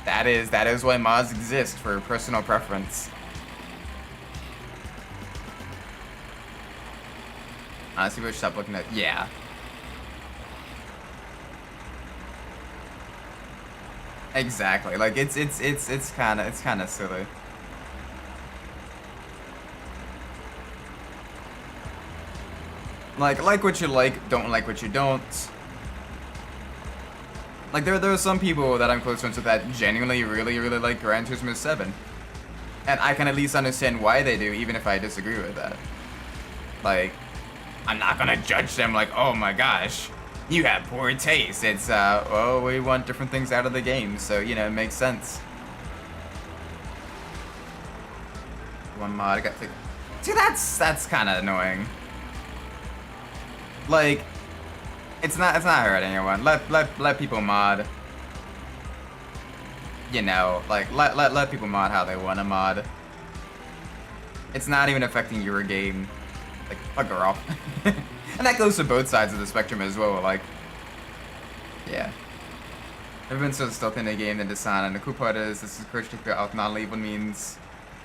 That is why mods exist, for personal preference. Honestly, we should stop looking at, yeah. Exactly. Like it's kind of silly. Like what you like, don't like what you don't. Like there are some people that I'm close friends with that genuinely really like Gran Turismo 7. And I can at least understand why they do, even if I disagree with that. Like, I'm not gonna judge them like, oh my gosh, you have poor taste. It's, well, we want different things out of the game, so, you know, it makes sense. One mod, I got to... See, that's kind of annoying. Like, it's not hurting anyone. Let people mod. You know, like, let people mod how they want to mod. It's not even affecting your game. Like, bugger off. And that goes to both sides of the spectrum as well, like, yeah. I've been so stealthy in the game than Desan, and the cool part is, this is courage to figure out non-label means,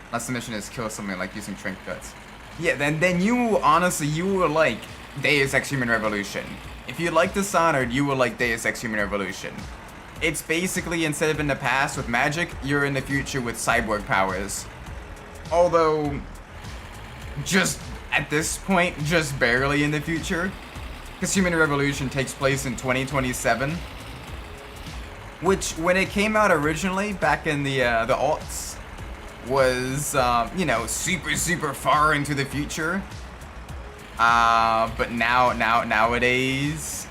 unless the mission is kill something like using trinket cuts. Yeah, then you, honestly, you will like Deus Ex Human Revolution. If you like Dishonored, you will like Deus Ex Human Revolution. It's basically, instead of in the past with magic, you're in the future with cyborg powers. Although, just at this point, just barely in the future. Because Human Revolution takes place in 2027. Which, when it came out originally, back in the aughts, was, you know, super far into the future. But nowadays,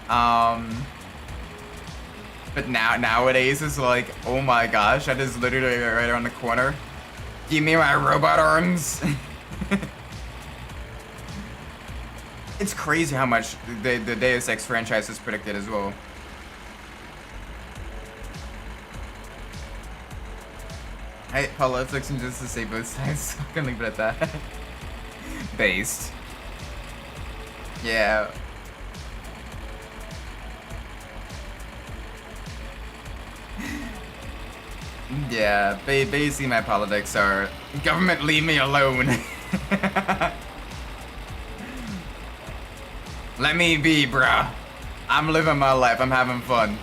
nowadays it's like, oh my gosh, that is literally right around the corner. Give me my robot arms. It's crazy how much the Deus Ex franchise is predicted as well. Hey, politics and just to say both sides. I'm gonna leave it at that. Based. Yeah. Yeah, basically my politics are, government leave me alone. Let me be, bruh. I'm living my life, I'm having fun.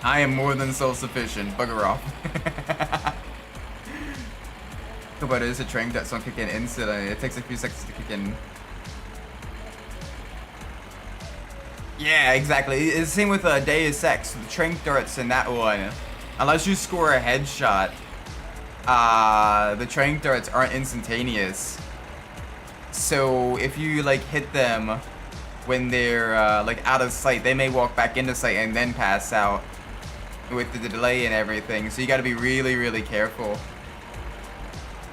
I am more than self-sufficient, bugger off. But it is a drink that don't kick in instantly. It takes a few seconds to kick in. Yeah, exactly. It's the same with Deus Ex. The trank darts in that one. Unless you score a headshot, the trank darts aren't instantaneous. So if you like hit them when they're like out of sight, they may walk back into sight and then pass out with the delay and everything. So you got to be really careful.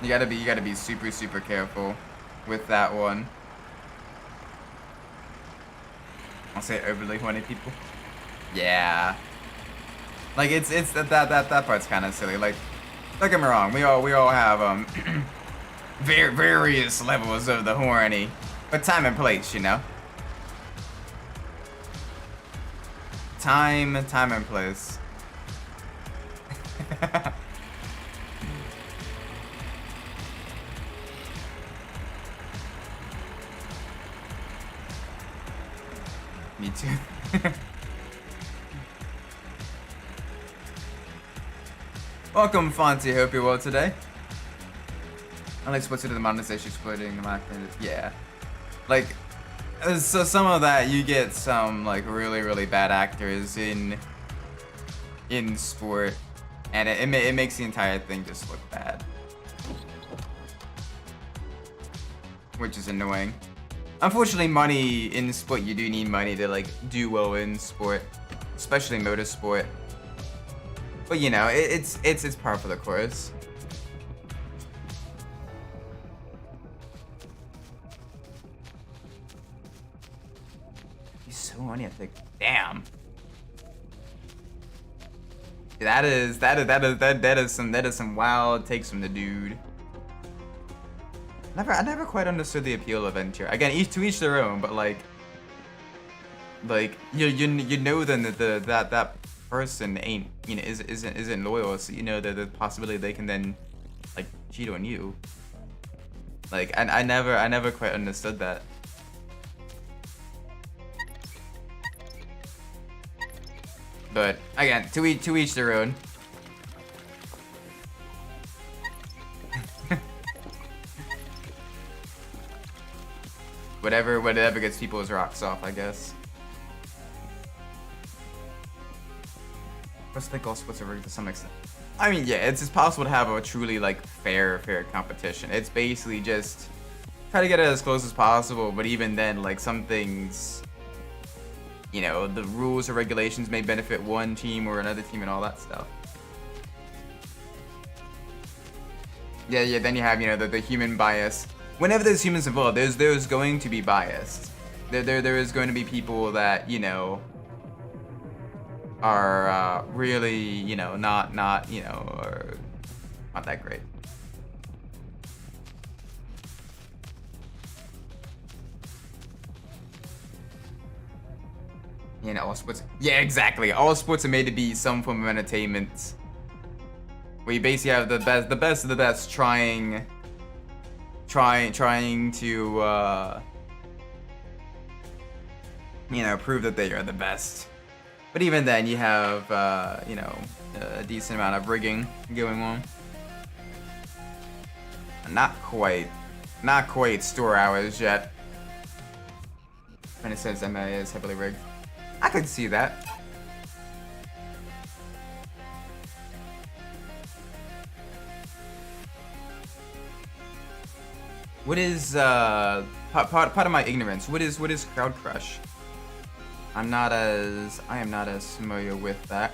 You got to be super careful with that one. I'll say overly horny people. Yeah. Like it's that part's kind of silly. Like, don't get me wrong, we all have various levels of the horny, but time and place, you know. Time and place. Me too. Welcome, Fonty. Hope you're well today. I like what's to the monetization exploiting the market. Yeah. Like, so some of that you get some like really bad actors in sport, and it makes the entire thing just look bad, which is annoying. Unfortunately, money in sport, you do need money to like do well in sport, especially motorsport. But you know, it's par for the course. He's so money, I think. Damn. That is some wild takes from the dude. I never quite understood the appeal of Venture. Again, to each their own, but like you know then that person ain't, you know, isn't loyal, so you know that the possibility they can then like cheat on you. Like I never quite understood that. But again, to each their own. Whatever gets people's rocks off, I guess. I think all sports are rigged to some extent. I mean, yeah, it's possible to have a truly like fair competition. It's basically just try to get it as close as possible, but even then, like some things, you know, the rules or regulations may benefit one team or another team and all that stuff. Yeah, then you have, you know, the human bias. Whenever there's humans involved, there's going to be bias. There is going to be people that, you know, are really, you know, not you know, or not that great. You know, all sports. Yeah, exactly. All sports are made to be some form of entertainment. We basically have the best of the best trying to you know, prove that they are the best. But even then, you have you know, a decent amount of rigging going on. Not quite store hours yet. When it says MA is heavily rigged, I could see that. What is part of my ignorance? What is crowd crush? I am not as familiar with that.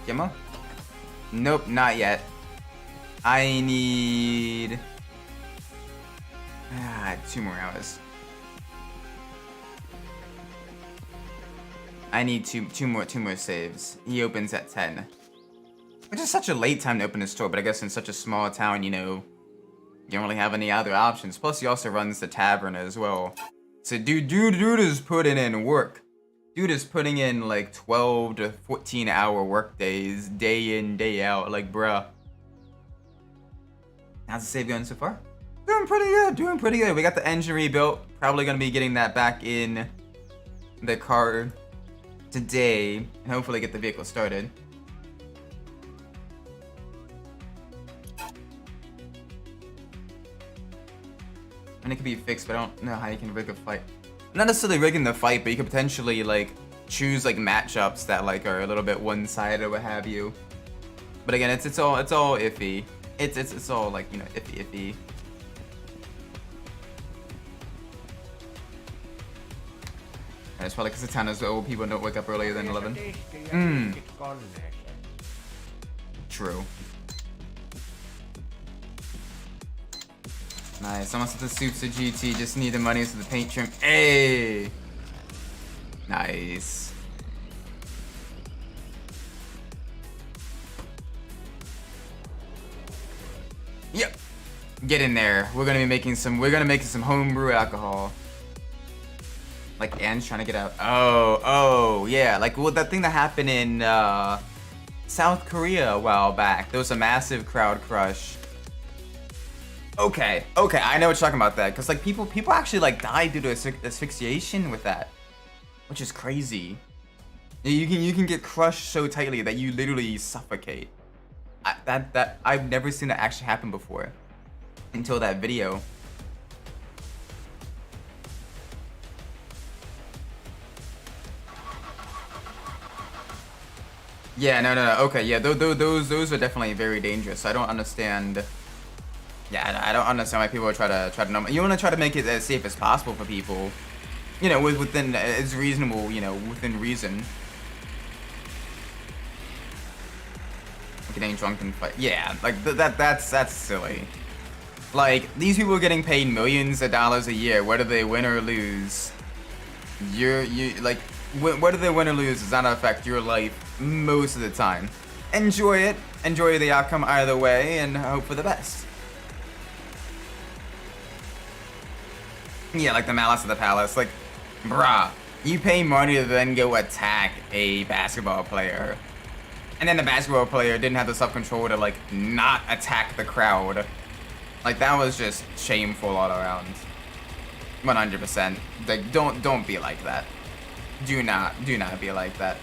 Gemma? Nope, not yet. I need 2 more hours. I need two more saves. He opens at 10. Which is such a late time to open a store, but I guess in such a small town, you know, you don't really have any other options. Plus, he also runs the tavern as well. So dude is putting in work. Dude is putting in like 12 to 14 hour work days, day in, day out. Like, bruh. How's the save going so far? Doing pretty good. We got the engine rebuilt. Probably gonna be getting that back in the car today, and hopefully get the vehicle started. And it can be fixed, but I don't know how you can rig a fight. Not necessarily rigging the fight, but you could potentially like choose like matchups that like are a little bit one-sided or what have you. But again, it's all iffy. It's all like, you know, iffy. And it's probably because the town is old, people don't wake up earlier than 11. True. Nice. Almost at the soups of GT. Just need the money for the paint trim. Hey. Nice. Yep. Get in there. We're gonna be making some. We're gonna make some homebrew alcohol. Like Anne's trying to get out. Oh, yeah. Like, well, that thing that happened in South Korea a while back. There was a massive crowd crush. Okay, I know what you're talking about that, because like people actually like died due to asphyxiation with that, which is crazy. You can get crushed so tightly that you literally suffocate. That I've never seen that actually happen before until that video. Yeah, no. Okay, yeah, those are definitely very dangerous. I don't understand. Yeah, I don't understand why people try to numb. You want to try to make it as safe as possible for people, you know, within it's reasonable, you know, within reason. Getting drunk and fight. Yeah, like that's silly. Like, these people are getting paid millions of dollars a year, whether they win or lose. Like, whether they win or lose does not affect your life most of the time. Enjoy it. Enjoy the outcome either way, and hope for the best. Yeah, like the Malice of the Palace. Like, bruh, you pay money to then go attack a basketball player. And then the basketball player didn't have the self-control to, like, not attack the crowd. Like, that was just shameful all around. 100%. Like, don't be like that. Do not be like that.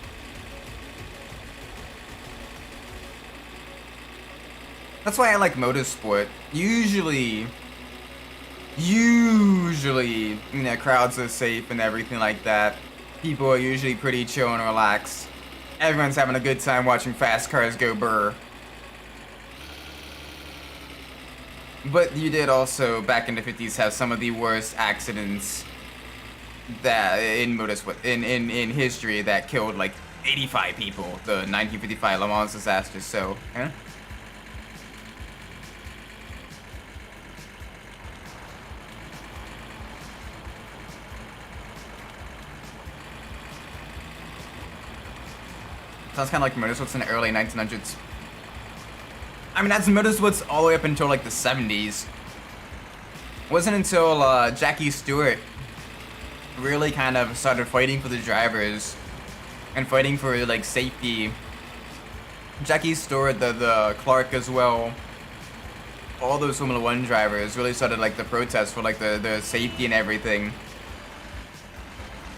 That's why I like motorsport. Usually, you know, crowds are safe and everything like that. People are usually pretty chill and relaxed. Everyone's having a good time watching fast cars go burr. But you did also, back in the 50s, have some of the worst accidents that in motorsport in history that killed like 85 people. The 1955 Le Mans disaster. So, yeah. Sounds kind of like motorsports in the early 1900s. I mean, that's motorsports all the way up until like the 70s. Wasn't until Jackie Stewart really kind of started fighting for the drivers and fighting for like safety. Jackie Stewart, the Clark as well. All those Formula One drivers really started like the protest for like the safety and everything.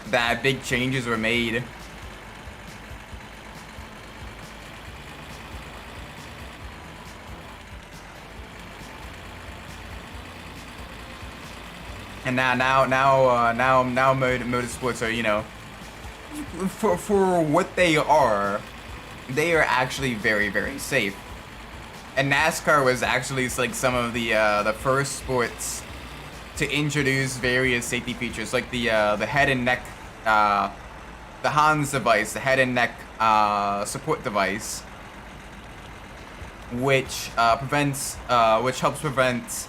That big changes were made. And now motorsports are, you know, for what they are actually very, very safe. And NASCAR was actually like some of the first sports to introduce various safety features, like the head and neck, the Hans device, the head and neck support device, which helps prevent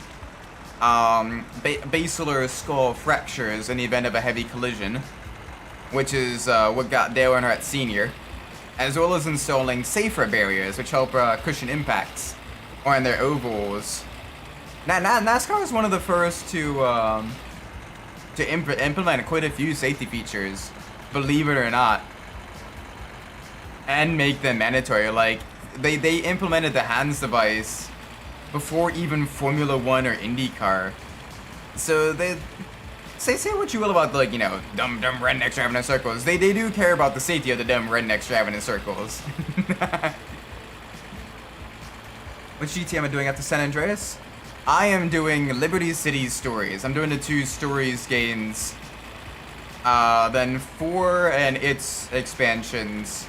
basilar skull fractures in the event of a heavy collision, which is what got Dale Earnhardt Sr., as well as installing safer barriers, which help cushion impacts on their ovals. NASCAR was one of the first to implement quite a few safety features, believe it or not, and make them mandatory. Like, they implemented the Hans device before even Formula One or IndyCar. So they say what you will about, like, you know, dumb rednecks driving in circles. They do care about the safety of the dumb rednecks driving in circles. What GT am I doing after San Andreas? I am doing Liberty City Stories. I'm doing the 2 Stories games then 4 and its expansions,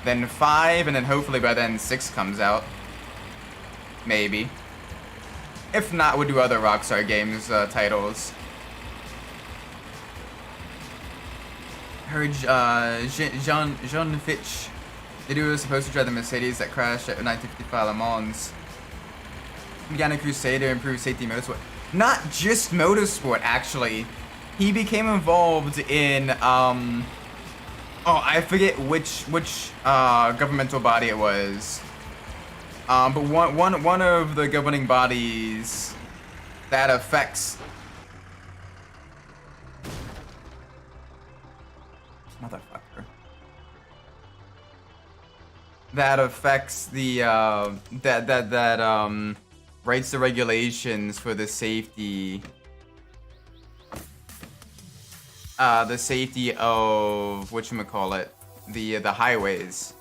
then 5, and then hopefully by then 6 comes out. Maybe. If not, we'll do other Rockstar Games titles. Heard Jean Fitch. The dude was supposed to drive the Mercedes that crashed at 955 Le Mans. Began a crusade to improve safety motorsport. Not just motorsport, actually. He became involved in oh, I forget which governmental body it was. But one of the governing bodies that affects motherfucker. That affects the writes the regulations for the safety of whatchamacallit, the highways.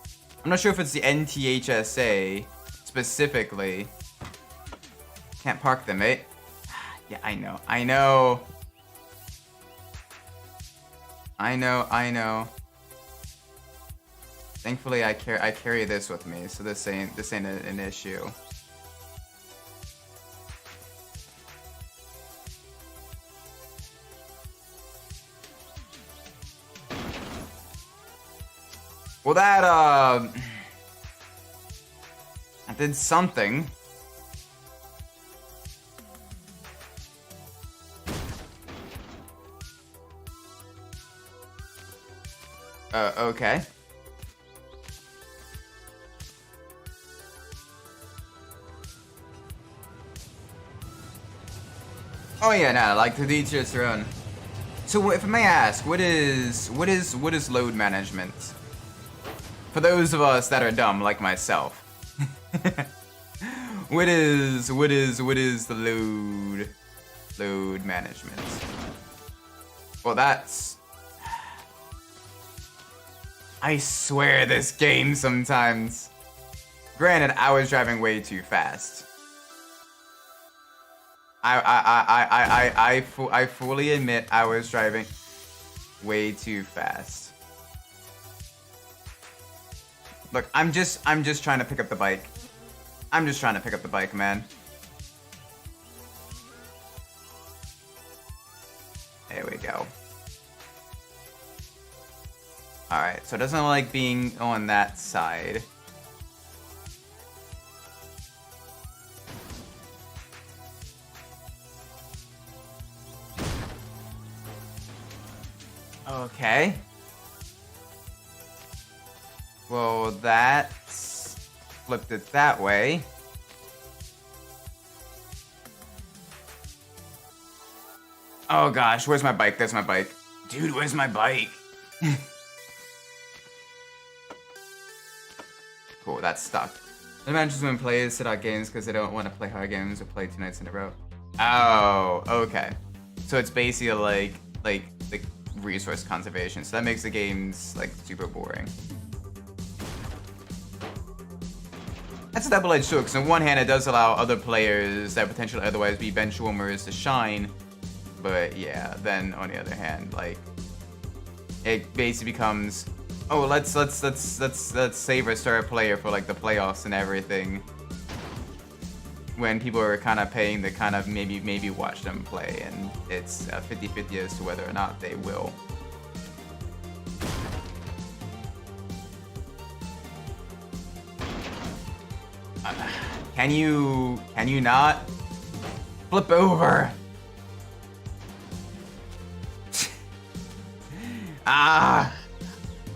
I'm not sure if it's the NTHSA specifically. Can't park them, mate. Yeah, I know. Thankfully, I carry this with me, so this ain't an issue. Well, that did something. Okay. Oh yeah, no, like to each its own. So if I may ask, what is load management? For those of us that are dumb like myself. what is the load management? Well, that's, I swear this game sometimes. Granted, I was driving way too fast. I fully admit I was driving way too fast. Look, I'm just trying to pick up the bike. I'm just trying to pick up the bike, man. There we go. Alright, so it doesn't like being on that side. Okay. Well, that's flipped it that way. Oh gosh, where's my bike? There's my bike. Dude, where's my bike? Cool, that's stuck. The managers when players sit out games because they don't want to play hard games or play 2 nights in a row. Oh, okay. So it's basically like resource conservation. So that makes the games like super boring. That's a double-edged sword, because on one hand it does allow other players that potentially otherwise be bench warmers to shine, but yeah, then on the other hand, like, it basically becomes, oh, let's save our star player for like the playoffs and everything, when people are kind of paying to kind of maybe watch them play, and it's 50-50 as to whether or not they will. Can you not flip over? Ah!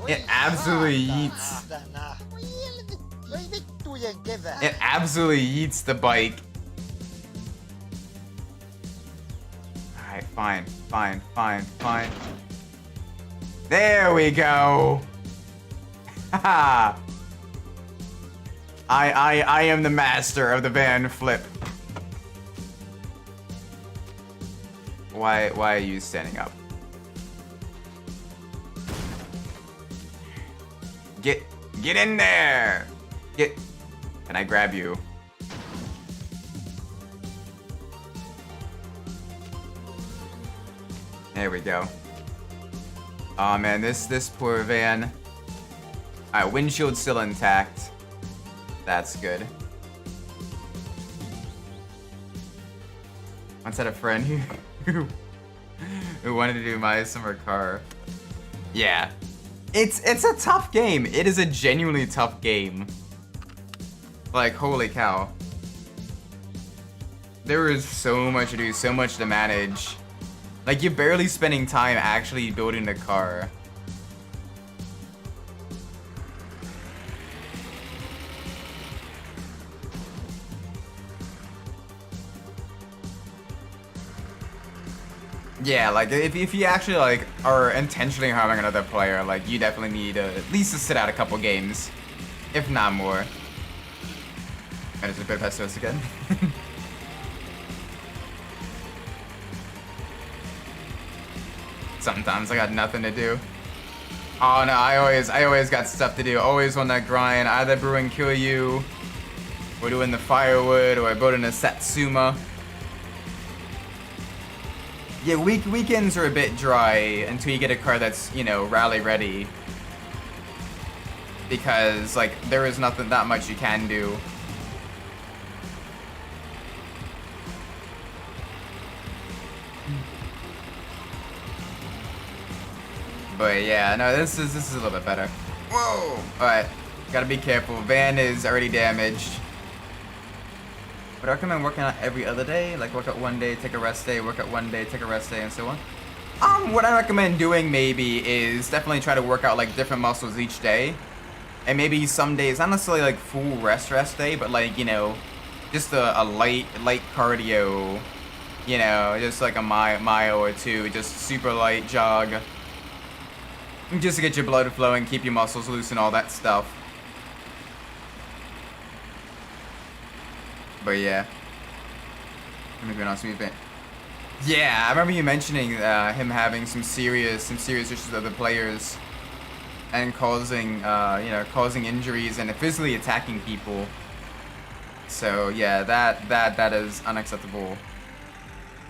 It absolutely yeets. It absolutely yeets the bike. Alright, fine. There we go! Haha! I am the master of the van flip. Why are you standing up? Get in there! Can I grab you? There we go. Oh man, this poor van. Alright, windshield's still intact. That's good. Once had a friend who wanted to do my summer car. Yeah. It's a tough game. It is a genuinely tough game. Like, holy cow. There is so much to do, so much to manage. Like, you're barely spending time actually building the car. Yeah, like, if you actually, like, are intentionally harming another player, like, you definitely need at least to sit out a couple games. If not more. And it's a bit pessimist again. Sometimes I got nothing to do. Oh no, I always got stuff to do. Always on that grind. Either brewing kill you, or doing the firewood, or building a Satsuma. Yeah, weekends are a bit dry until you get a car that's, you know, rally ready. Because, like, there is nothing that much you can do. But yeah, no, this is a little bit better. Whoa! Alright, gotta be careful. Van is already damaged. Would I recommend working out every other day? Like work out one day, take a rest day, work out one day, take a rest day, and so on? What I recommend doing maybe is definitely try to work out like different muscles each day. And maybe some days, not necessarily like full rest day, but like, you know, just a light cardio, you know, just like a mile or two, just super light jog. Just to get your blood flowing, keep your muscles loose and all that stuff. But yeah. Let me go on smooth bit. Yeah, I remember you mentioning him having some serious issues with other players and causing you know, causing injuries and physically attacking people. So yeah, that is unacceptable.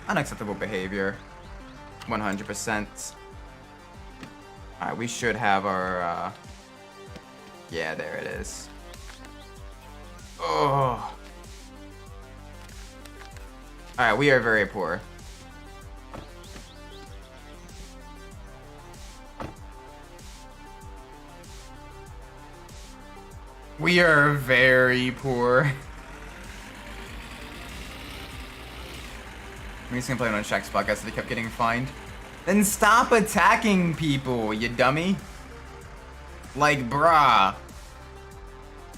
Unacceptable behavior. 100%. Alright, we should have our yeah, there it is. Oh. Alright, we are very poor. We are very poor. I'm just gonna play it on Shaq's podcast so they kept getting fined. Then stop attacking people, you dummy. Like, brah.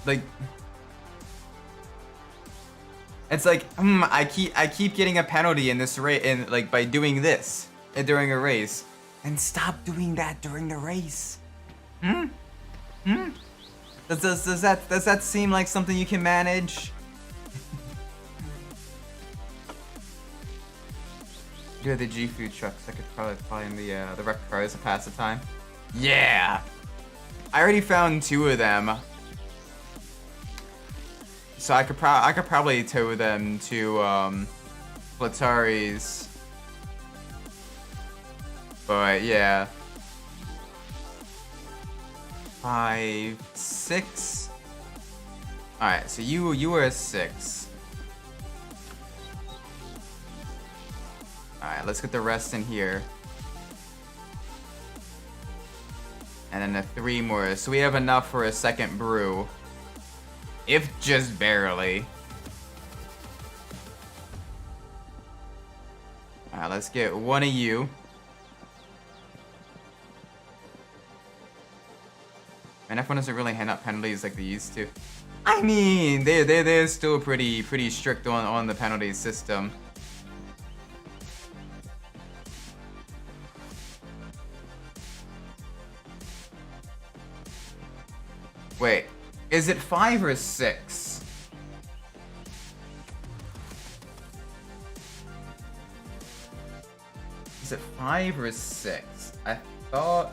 Like, it's like, I keep getting a penalty in this race, in like by doing this during a race, and stop doing that during the race. Does that seem like something you can manage? Do the G food trucks. I could probably find the wreck cars to pass the time. Yeah, I already found 2 of them. So I could probably tow them to Flatari's. But yeah. 5, 6. Alright, so you were a 6. Alright, let's get the rest in here. And then 3 more. So we have enough for a second brew. If just barely. Alright, let's get 1 of you. And F1 doesn't really hand out penalties like they used to. I mean, they're still pretty strict on the penalty system. Wait, is it 5 or 6? Is it 5 or 6? I thought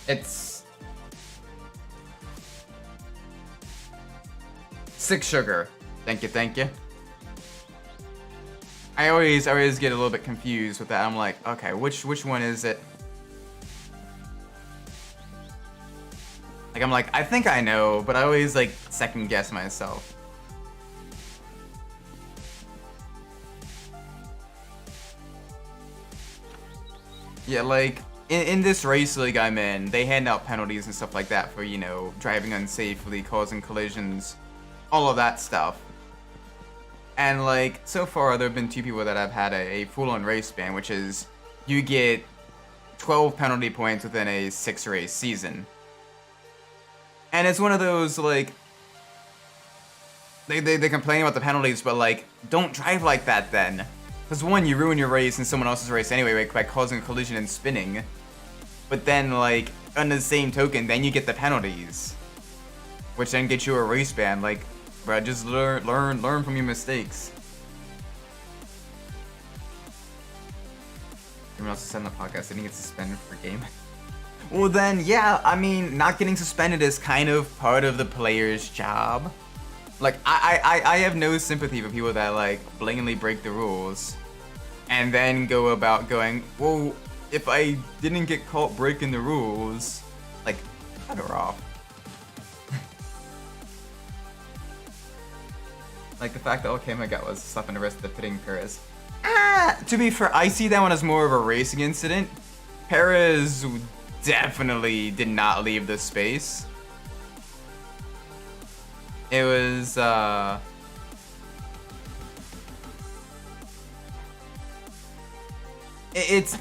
it's 6 sugar. Thank you. I always get a little bit confused with that. I'm like, okay, which one is it? Like, I'm like, I think I know, but I always, like, second guess myself. Yeah, like, in this race league I'm in, they hand out penalties and stuff like that for, you know, driving unsafely, causing collisions, all of that stuff. And, like, so far there have been 2 people that have had a full-on race ban, which is you get 12 penalty points within a 6-race season. And it's one of those, like, they complain about the penalties, but, like, don't drive like that then. Because one, you ruin your race and someone else's race anyway by causing a collision and spinning. But then, like, on the same token, then you get the penalties. Which then gets you a race ban. Like, bro, just learn from your mistakes. Everyone else said on the podcast, didn't get suspended for game. Well then, yeah, I mean, not getting suspended is kind of part of the player's job. Like, I have no sympathy for people that, like, blatantly break the rules. And then go about going, well, if I didn't get caught breaking the rules, like, cut her off. Like, the fact that all Kama got was slapping the rest of the pitting Perez. To be fair, I see that one as more of a racing incident. Perez definitely did not leave the space. It was, it's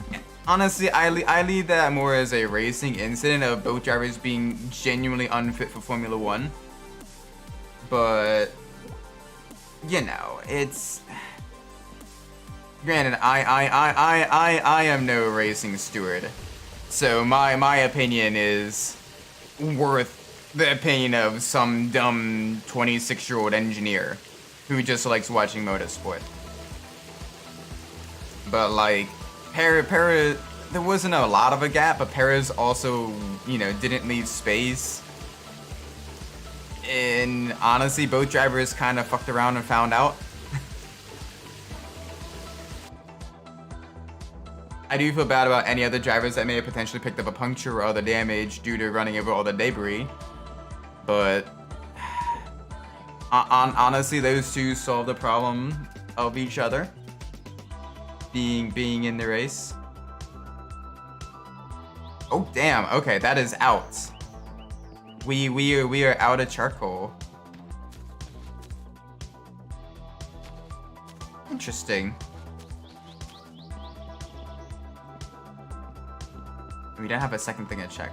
honestly, I leave that more as a racing incident of both drivers being genuinely unfit for Formula 1. But you know, it's granted, I am no racing steward, so my opinion is worth the opinion of some dumb 26-year-old engineer who just likes watching motorsport. But like, Perez, there wasn't a lot of a gap, but Perez also, you know, didn't leave space. And honestly, both drivers kind of fucked around and found out. I do feel bad about any other drivers that may have potentially picked up a puncture or other damage due to running over all the debris. But honestly, those two solved the problem of each other being in the race. Oh damn! Okay, that is out. We are out of charcoal. Interesting. We don't have a second thing to check.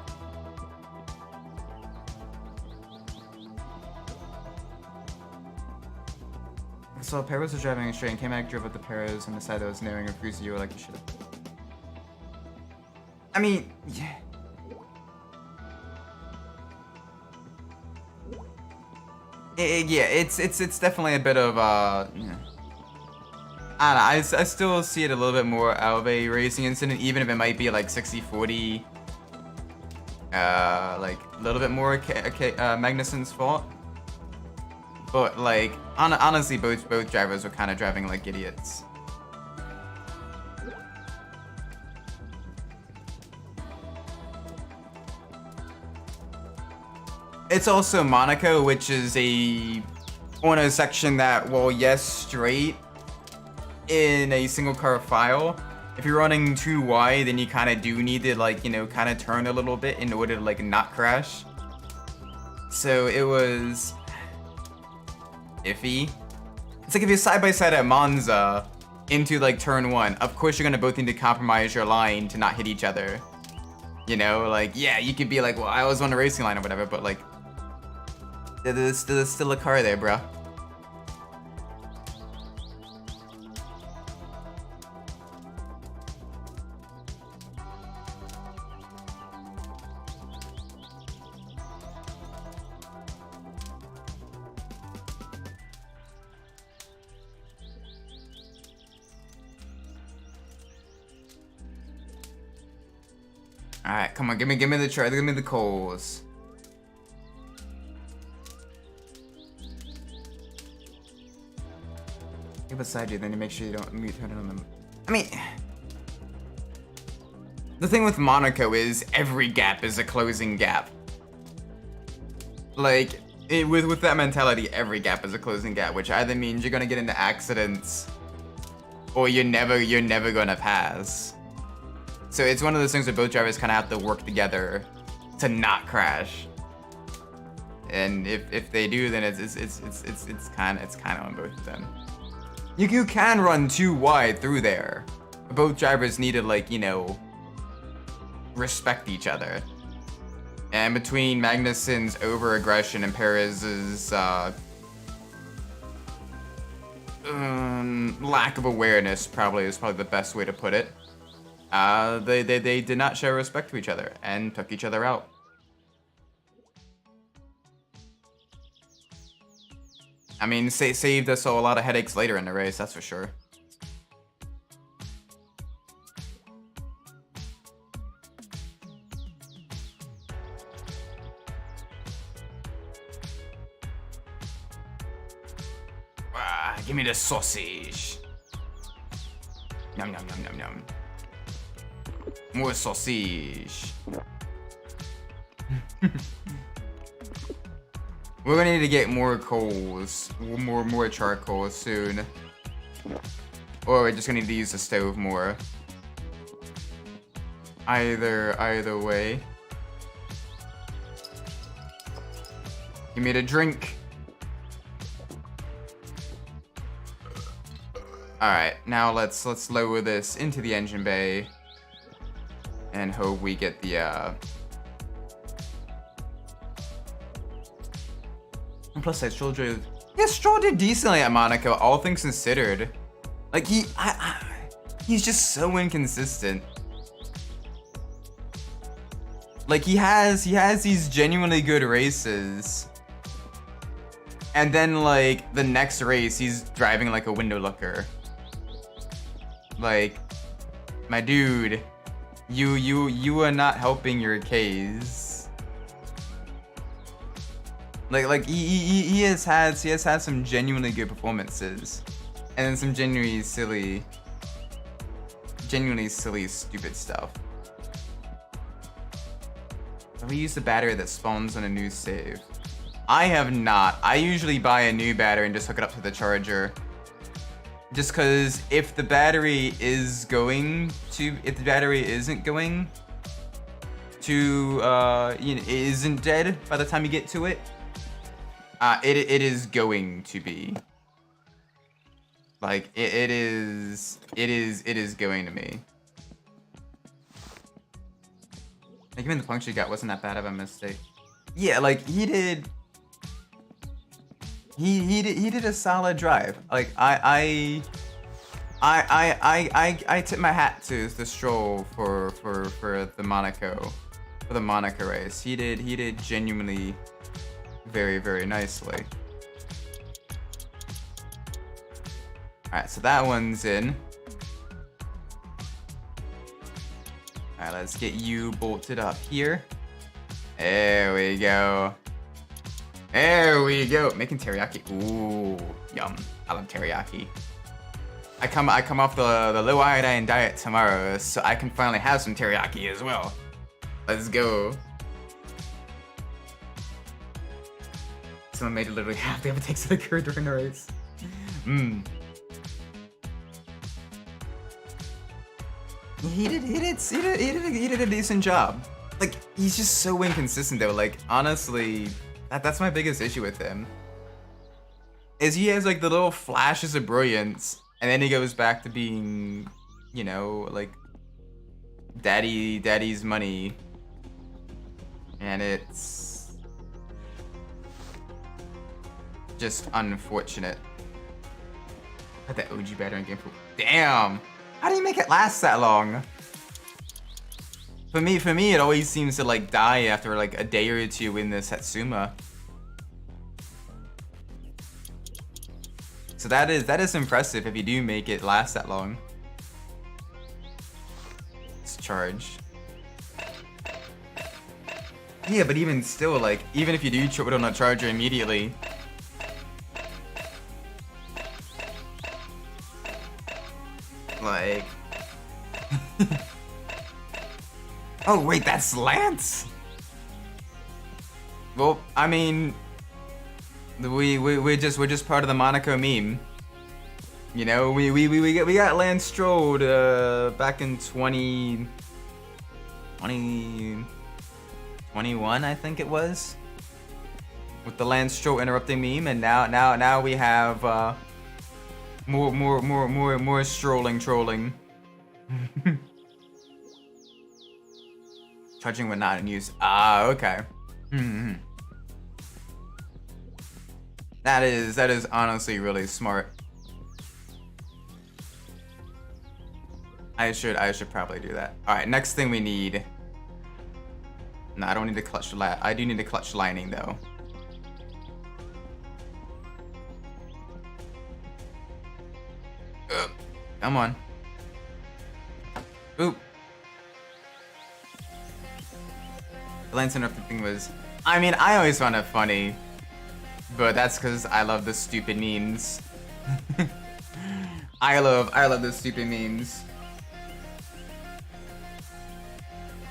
So Perez was driving straight and K-Mag drove up the Perez and decided it was narrowing a freeze you like you should have. I mean, yeah. Yeah, it's definitely a bit of yeah. I don't know, I still see it a little bit more of a racing incident, even if it might be like 60-40, like a little bit more Magnussen's fault. But like, honestly, both drivers were kind of driving like idiots. It's also Monaco, which is on a section that, well, yes, straight in a single car file. If you're running too wide, then you kind of do need to, like, you know, kind of turn a little bit in order to, like, not crash. So it was iffy. It's like if you're side by side at Monza into, like, turn 1, of course you're gonna both need to compromise your line to not hit each other. You know, like, yeah, you could be like, well, I was on the racing line or whatever, but, like, there's still a car there, bro. Alright, come on, give me the try, give me the coals. Get beside you, then you make sure you don't turn it on them. I mean, the thing with Monaco is every gap is a closing gap. Like, with that mentality, every gap is a closing gap, which either means you're gonna get into accidents, or you're never gonna pass. So it's one of those things where both drivers kind of have to work together to not crash. And if they do, then it's kind of on both of them. You can run too wide through there. Both drivers need to, like, you know, respect each other. And between Magnussen's over-aggression and Perez's lack of awareness, probably is the best way to put it. They did not show respect to each other and took each other out. I mean, saved us all a lot of headaches later in the race, that's for sure. Give me the sausage. Yum, yum, yum, yum, yum. More sausage. We're gonna need to get more coals, more charcoal soon. Or we're just gonna need to use the stove more. Either way. Give me the drink. Alright, now let's lower this into the engine bay and hope we get the and plus I Stroll drove. Yeah, Stroll did decently at Monaco, all things considered. Like he's just so inconsistent. Like he has these genuinely good races. And then like the next race he's driving like a window looker. Like, my dude, you are not helping your case. Like he has had some genuinely good performances, and then some genuinely silly stupid stuff. Let me use the battery that spawns on a new save. I have not. I usually buy a new battery and just hook it up to the charger. Just cause if the battery isn't going to, you know, it isn't dead by the time you get to it, it is going to be. Like it is going to me. Like even the puncture you got wasn't that bad of a mistake. Yeah, like he did a solid drive. Like I tip my hat to the Stroll for the Monaco race. He did genuinely very nicely. Alright, so that one's in. Alright, let's get you bolted up here. There we go. There we go. Making teriyaki. Ooh, yum. I love teriyaki. I come off the low iodine diet tomorrow, so I can finally have some teriyaki as well. Let's go. Someone made it literally half the takes of the curd during the race. Mmm. He did a decent job. Like, he's just so inconsistent though. Like, honestly, that's my biggest issue with him. Is he has like the little flashes of brilliance, and then he goes back to being, you know, like daddy's money. And it's just unfortunate. Had that OG battery in game for damn! How do you make it last that long? For me, it always seems to like die after like a day or two in the Satsuma. So that is impressive if you do make it last that long. Let's charge. Yeah, but even still, like, even if you do put on a charger immediately. Like... Oh wait, that's Lance? Well, I mean, we're just part of the Monaco meme. You know, we got Lance Stroll back in 2021, I think it was, with the Lance Stroll interrupting meme, and now we have more strolling trolling. Charging when not in use. Ah, okay. That is honestly really smart. I should probably do that. All right, next thing we need. No, I don't need the clutch. I do need the clutch lining though. Come on. Oop. The lance interrupted thing was. I mean, I always found it funny, but that's because I love the stupid memes. I love the stupid memes.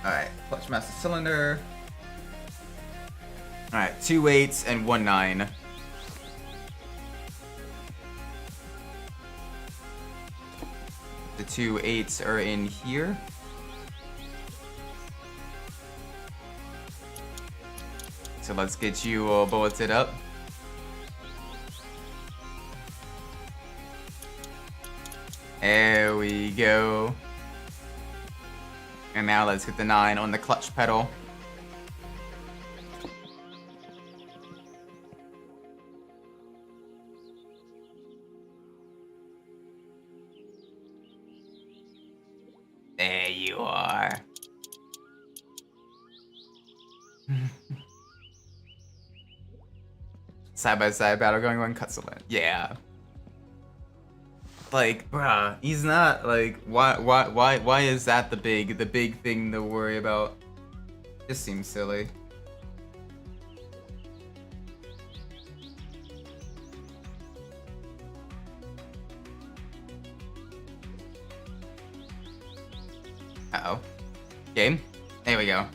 Alright, clutch master cylinder. Alright, 2 8s and 1 9. The 2 8s are in here. So let's get you all bulleted up. There we go. And now let's get the 9 on the clutch pedal. There you are. Side by side battle going on Cutsalan. Yeah. Like, bruh, he's not like why is that the big thing to worry about? Just seems silly. Uh-oh. Game? There we go.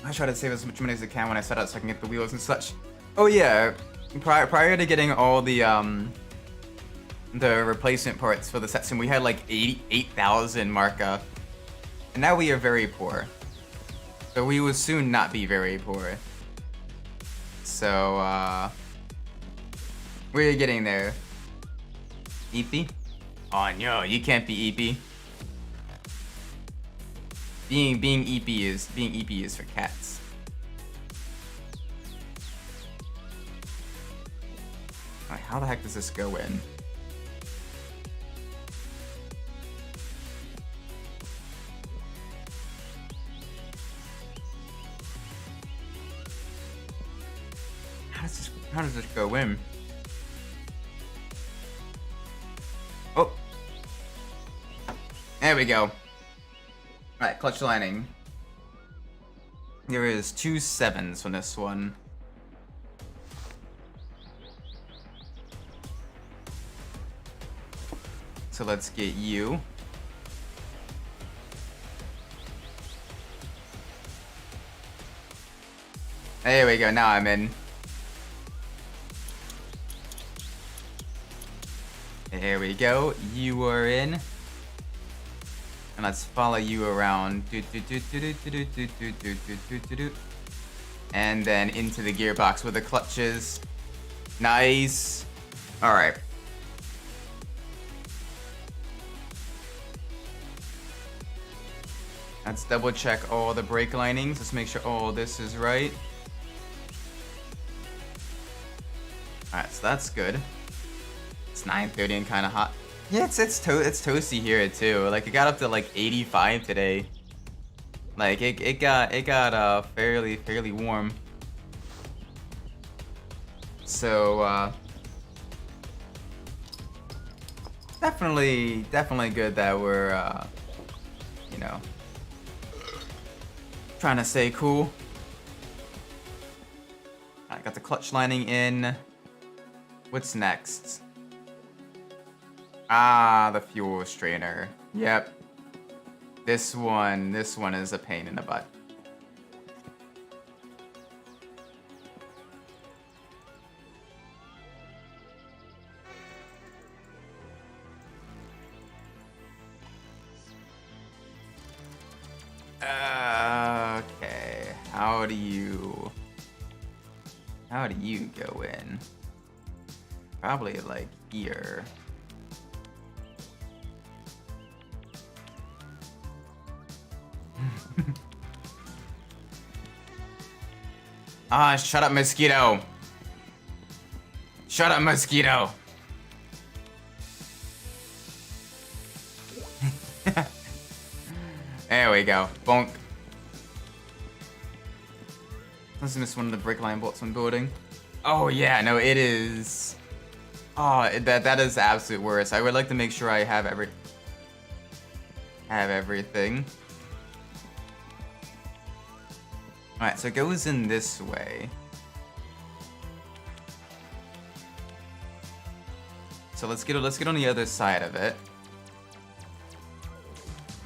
I try to save as much money as I can when I set out so I can get the wheels and such. Oh yeah. Prior to getting all the replacement parts for the Setsum, we had like 8,000 marka, and now we are very poor. So we will soon not be very poor. So we're getting there. EP? Oh no, you can't be EP. Being EP is for cats. Alright, how the heck does this go in? How does this go in? Oh. There we go. Alright, clutch lining. There is 2 7s from this one. So let's get you. There we go, now I'm in. There we go, you are in. And let's follow you around. And then into the gearbox with the clutches. Nice. Alright. Let's double check all the brake linings. Let's make sure all this is right. Alright, so that's good. It's 9:30 and kind of hot. Yeah, it's toasty here too. Like it got up to like 85 today. Like it got fairly warm. So definitely good that we're you know, trying to stay cool. I got the clutch lining in. What's next? Ah, the fuel strainer. Yep. This one is a pain in the butt. Okay, how do you go in? Probably like here. Ah, shut up, mosquito. Shut up, mosquito. There we go. Bonk. Let's miss one of the brick line bolts I'm building. Oh yeah, no, it is. Oh, that is the absolute worst. I would like to make sure I have everything. All right, so it goes in this way. So let's get on the other side of it.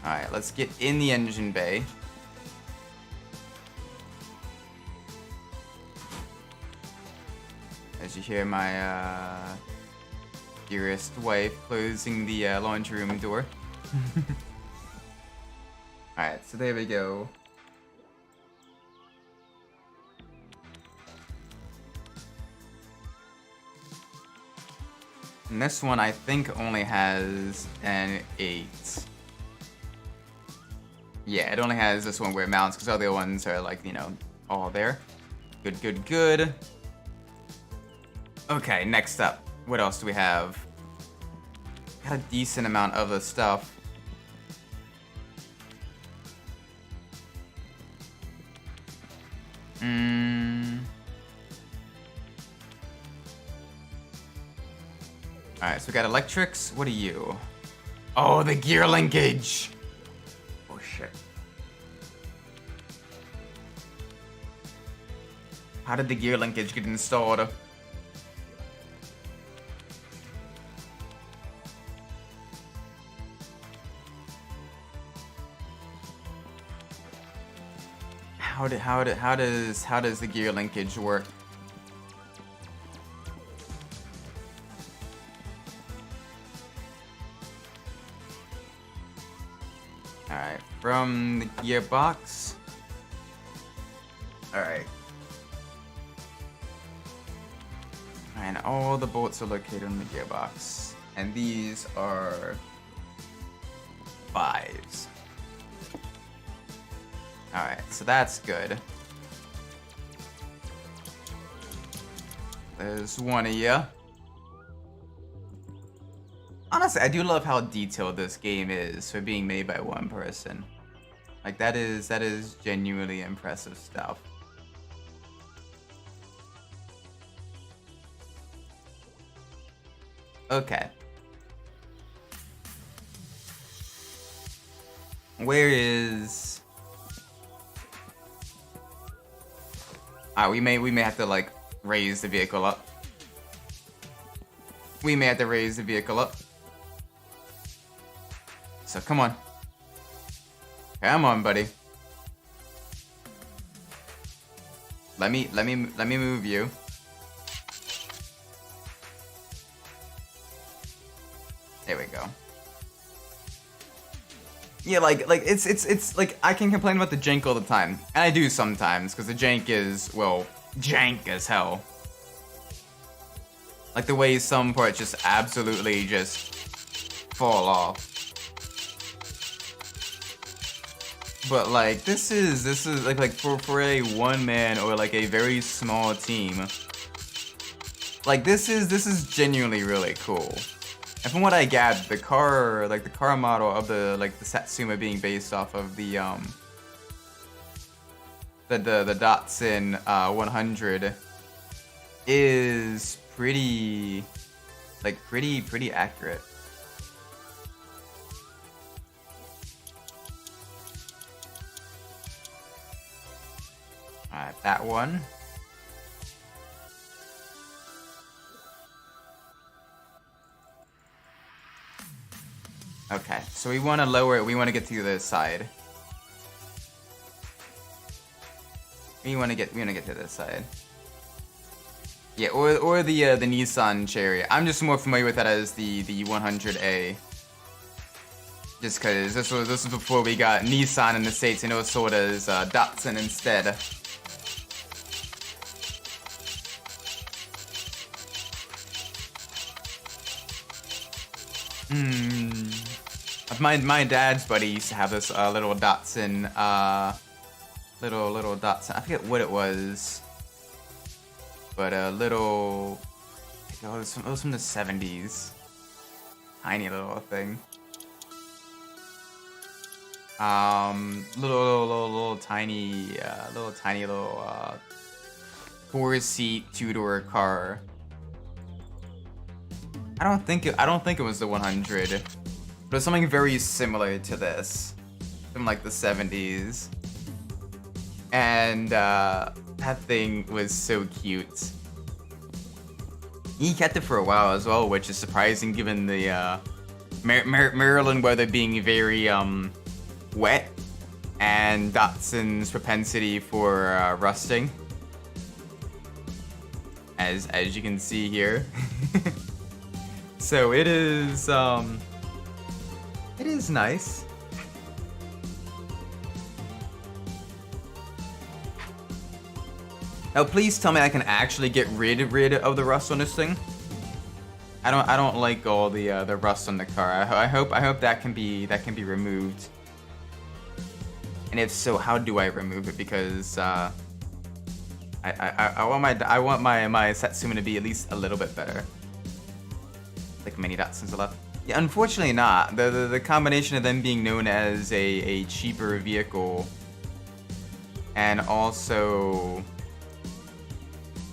All right, let's get in the engine bay. As you hear my dearest wife closing the laundry room door. Alright, so there we go. And this one I think only has an 8. Yeah, it only has this one where it mounts because other ones are like, you know, all there. Good, good, good. Okay, next up. What else do we have? Got a decent amount of the stuff. Alright, so we got electrics. What are you? Oh, the gear linkage! Oh shit. How did the gear linkage get installed? How does the gear linkage work? Alright, from the gearbox. Alright. And all the bolts are located in the gearbox. And these are 5s. Alright, so that's good. There's one of you. Honestly, I do love how detailed this game is for being made by one person. Like, that is genuinely impressive stuff. Okay. Where is... we may have to like raise the vehicle up. We may have to raise the vehicle up. So come on. Come on, buddy. Let me move you. There we go. Yeah, like it's like I can complain about the jank all the time, and I do sometimes because the jank is, well, jank as hell. Like the way some parts just absolutely just fall off. But like this is like for a one man or like a very small team. Like this is genuinely really cool. And from what I gathered, the car model of the Satsuma being based off of the Datsun 100 is pretty accurate. Alright, that one. Okay, So we want to lower it. We want to get to this side. We want to get to this side. Yeah, or the Nissan Cherry. I'm just more familiar with that as the 100A. Just cause this was before we got Nissan in the States, and it was sold as Datsun instead. My dad's buddy used to have this little Datsun, little Datsun. I forget what it was, but a little. It was from the 70s. Tiny little thing. Little tiny 4-seat 2-door car. I don't think it was the 100, but it was something very similar to this from like the 70s. And that thing was so cute. He kept it for a while as well, which is surprising given the Maryland weather being very wet and Datsun's propensity for rusting, as you can see here. So it is nice. Now please tell me I can actually get rid of the rust on this thing. I don't like all the rust on the car. I hope that can be removed. And if so, how do I remove it? Because I want my Satsuma to be at least a little bit better. Like many Datsuns are left. Yeah, unfortunately not. The combination of them being known as a cheaper vehicle, and also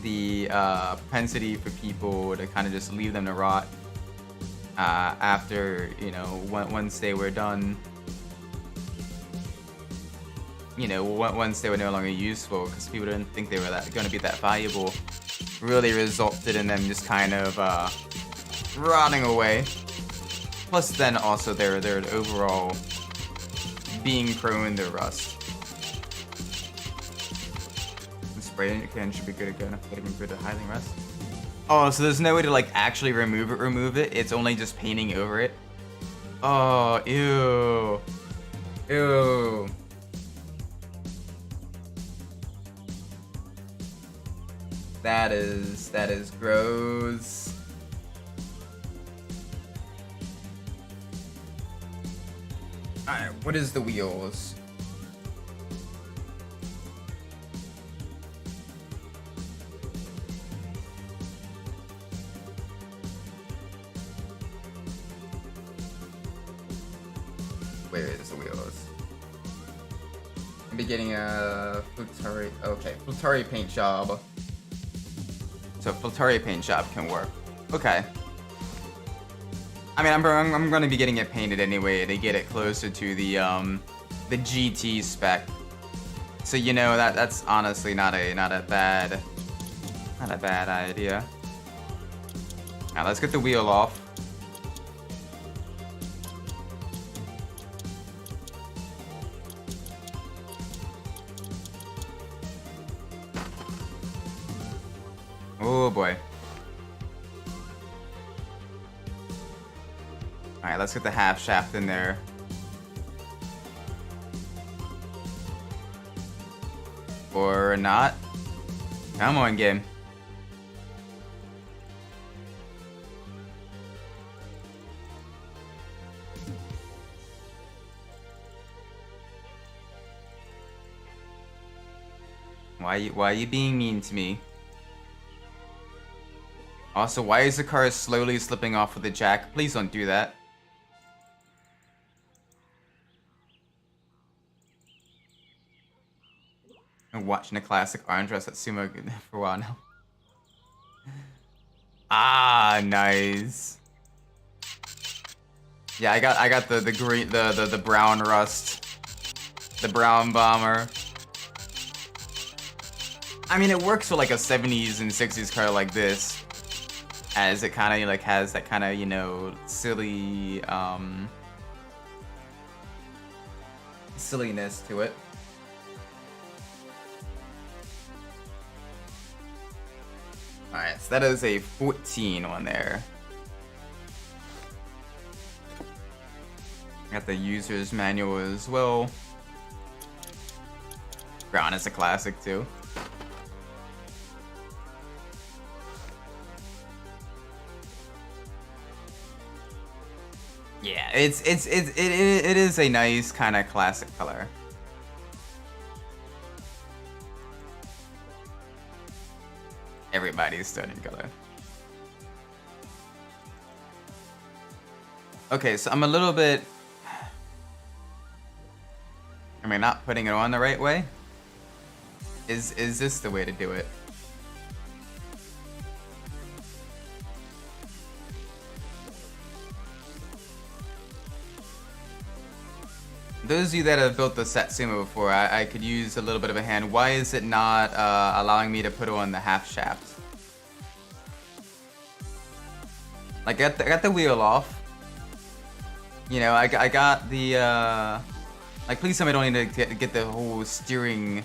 the propensity for people to kind of just leave them to rot after, you know, once they were done. You know, once they were no longer useful, because people didn't think they were going to be that valuable, really resulted in them just kind of rotting away. Plus, then also their overall being prone to rust. The spray can should be good again if getting rid of hiding rust. Oh, so there's no way to like actually remove it. It's only just painting over it. Oh, ew, ew. That is gross. Alright, what is the wheels? Where is the wheels? I'll be getting a Futari. Okay, Futari paint job. So Futari paint job can work. Okay. I mean, I'm gonna be getting it painted anyway to get it closer to the GT spec. So you know that's honestly not a bad idea. Now let's get the wheel off. Oh boy. Alright, let's get the half shaft in there. Or not. Come on, game. Why are you being mean to me? Also, why is the car slowly slipping off with the jack? Please don't do that. I'm watching a classic orange dress at Sumo for a while now. Ah, nice. Yeah, I got the green, the brown rust, the brown bomber. I mean, it works for like a 70s and 60s car like this, as it kind of like has that kind of, you know, silly silliness to it. Alright, so that is a 14 one there. Got the user's manual as well. Brown is a classic too. Yeah, it is a nice kind of classic color. Everybody's stunning color. Okay, so I'm a little bit... Am I not putting it on the right way? Is this the way to do it? Those of you that have built the Satsuma before, I could use a little bit of a hand. Why is it not allowing me to put on the half shaft? Like, I got the wheel off. You know, I got the, like, please tell me I don't need to get the whole steering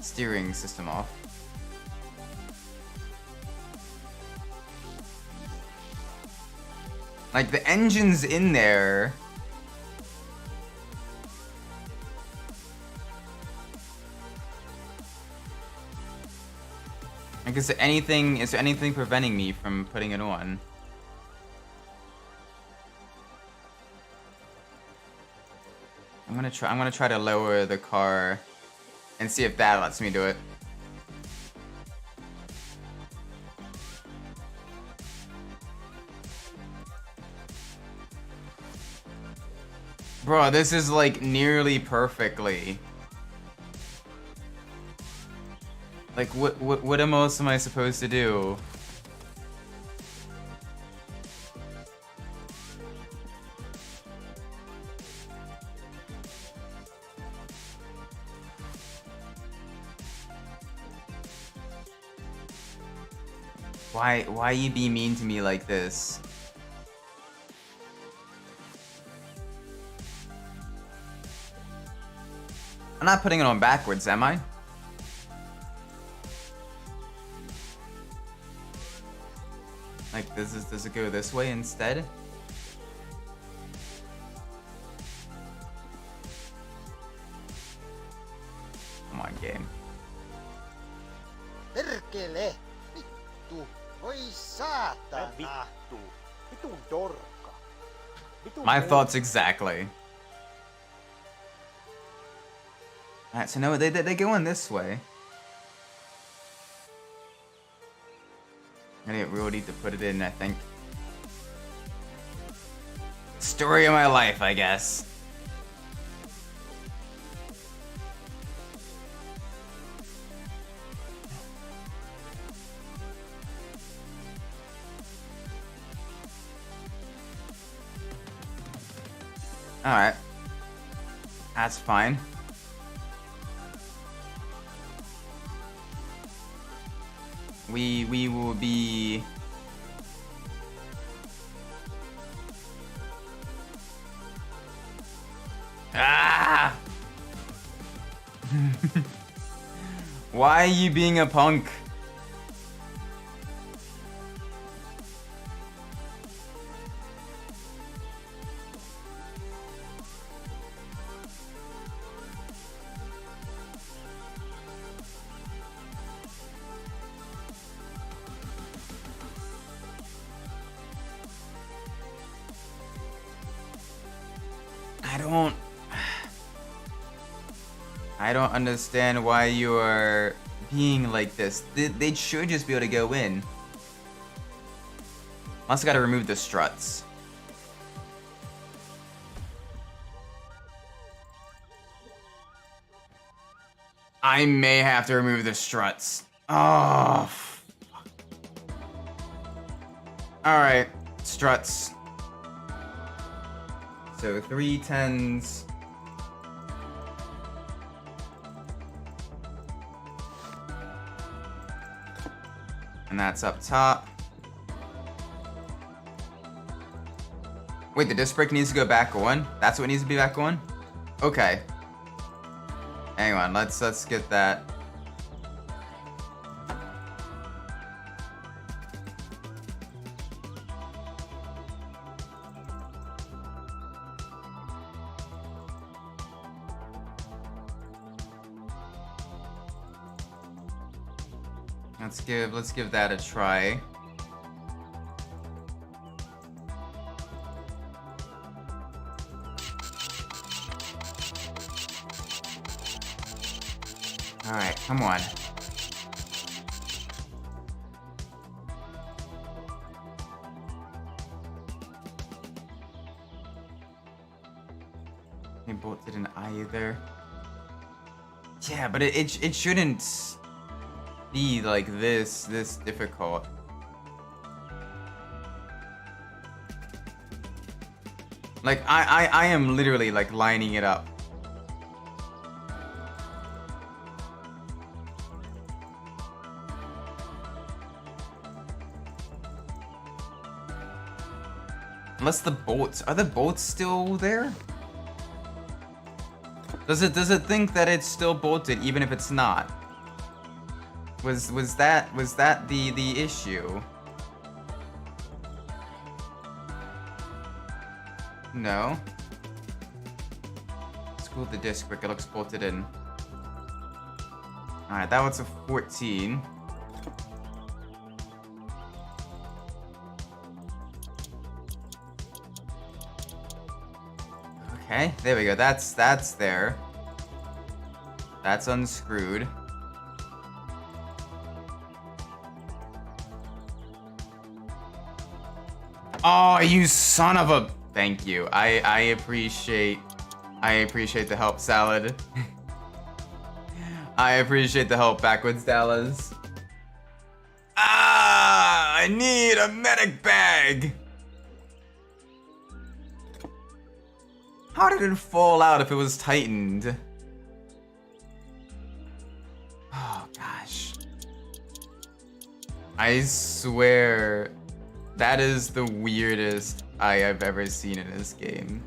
system off. Like, the engine's in there. Like, is there anything preventing me from putting it on? I'm gonna try to lower the car and see if that lets me do it. Bro, this is like nearly perfectly. Like, what else am I supposed to do? Why you be mean to me like this? I'm not putting it on backwards, am I? Like, does it go this way instead? Come on, game. Perkele! Vittu! Voi saatana! Vittu! Vitun dorka! Vitun My thoughts exactly. Alright, so no, they go in this way. I really need to put it in, I think. Story of my life, I guess. Alright. That's fine. We will be... Ah! Why are you being a punk? I don't understand why you are being like this. They should just be able to go in. Also gotta remove the struts. I may have to remove the struts. Oh, fuck. Alright, struts. So 3 10s. And that's up top. Wait, the disc brake needs to go back on? That's what needs to be back on? Okay. Hang on, let's get that. Let's give that a try. All right, come on. They both didn't either. Yeah, but it shouldn't be like this difficult. Like I am literally like lining it up. Unless the bolts, are the bolts still there? Does it think that it's still bolted even if it's not? Was that the issue? No. Screw the disc brick, it looks bolted in. Alright, that one's a 14. Okay, there we go. That's there. That's unscrewed. Oh, you son of a... Thank you. I appreciate the help, Salad. I appreciate the help, Backwards Dallas. Ah, I need a medic bag. How did it fall out if it was tightened? Oh, gosh. I swear, that is the weirdest I have ever seen in this game.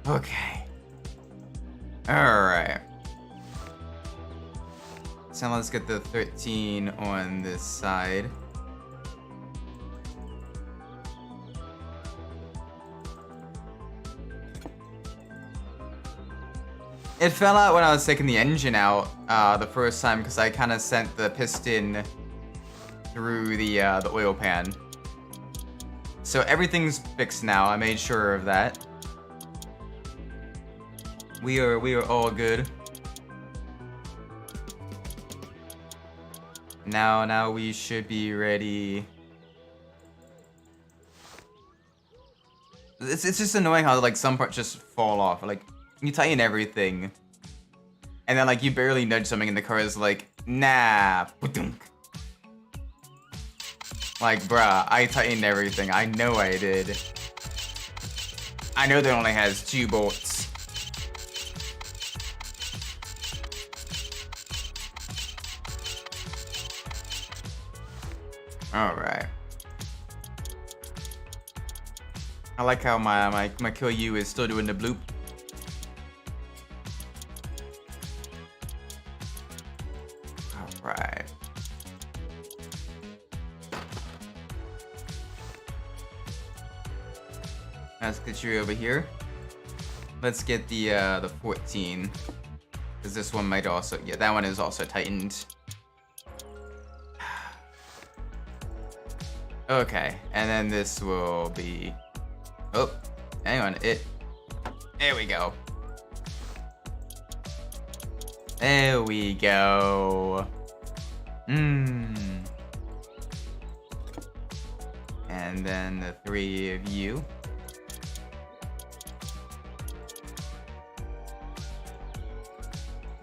Okay. Alright. So let's get the 13 on this side. It fell out when I was taking the engine out the first time because I kind of sent the piston through the oil pan. So everything's fixed now. I made sure of that. We are all good. Now we should be ready. It's just annoying how like some parts just fall off. Like you tighten everything, and then like you barely nudge something, and the car is like, nah. Like, bruh, I tightened everything. I know I did. I know that only has 2 bolts. Alright. I like how my kill you is still doing the bloop. Alright. Let's get you over here. Let's get the 14. Because this one might also, yeah, that one is also tightened. Okay, and then this will be, oh, hang on, there we go. There we go. And then the 3 of you.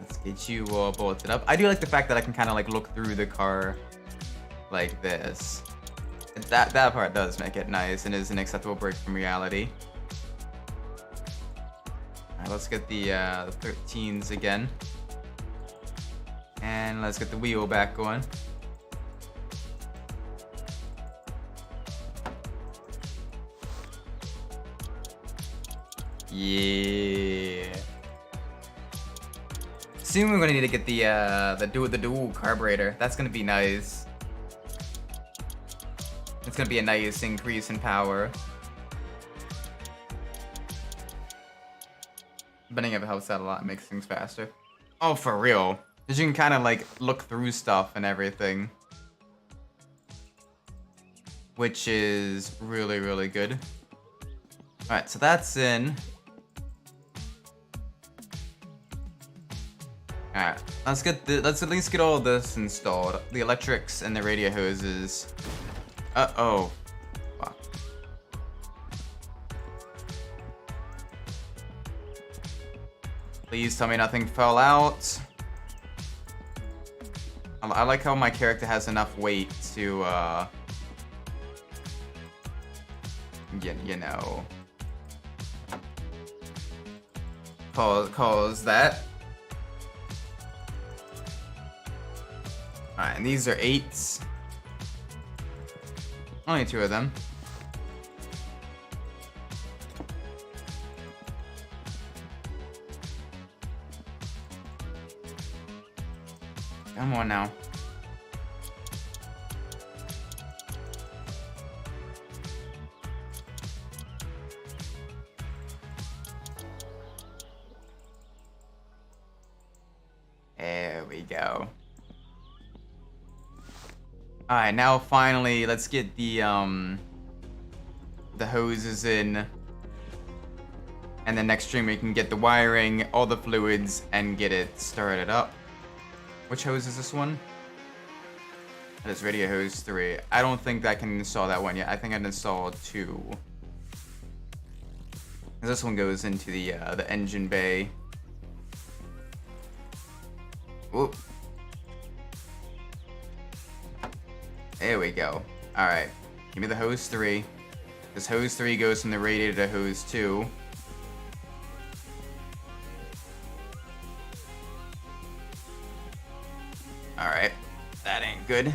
Let's get you all bolted up. I do like the fact that I can kind of like look through the car like this. That part does make it nice and is an acceptable break from reality. Alright, let's get the 13s again. And let's get the wheel back going. Yeah. Soon we're gonna need to get the dual carburetor. That's gonna be nice. It's gonna be a nice increase in power. Bending it helps out a lot, makes things faster. Oh, for real. Because you can kind of like look through stuff and everything. Which is really, really good. Alright, so that's in. Alright, let's at least get all of this installed. The electrics and the radio hoses. Uh-oh. Fuck. Please tell me nothing fell out. I like how my character has enough weight to, you know, cause that. Alright, and these are 8s. Only 2 of them. Come on now. There we go. Alright, now finally, let's get the hoses in. And then next stream we can get the wiring, all the fluids, and get it started up. Which hose is this one? That is radio hose 3. I don't think I can install that one yet. I think I can install 2. This one goes into the engine bay. Whoop. There we go. Alright. Give me the hose 3. This hose 3 goes from the radiator to hose 2. Alright. That ain't good.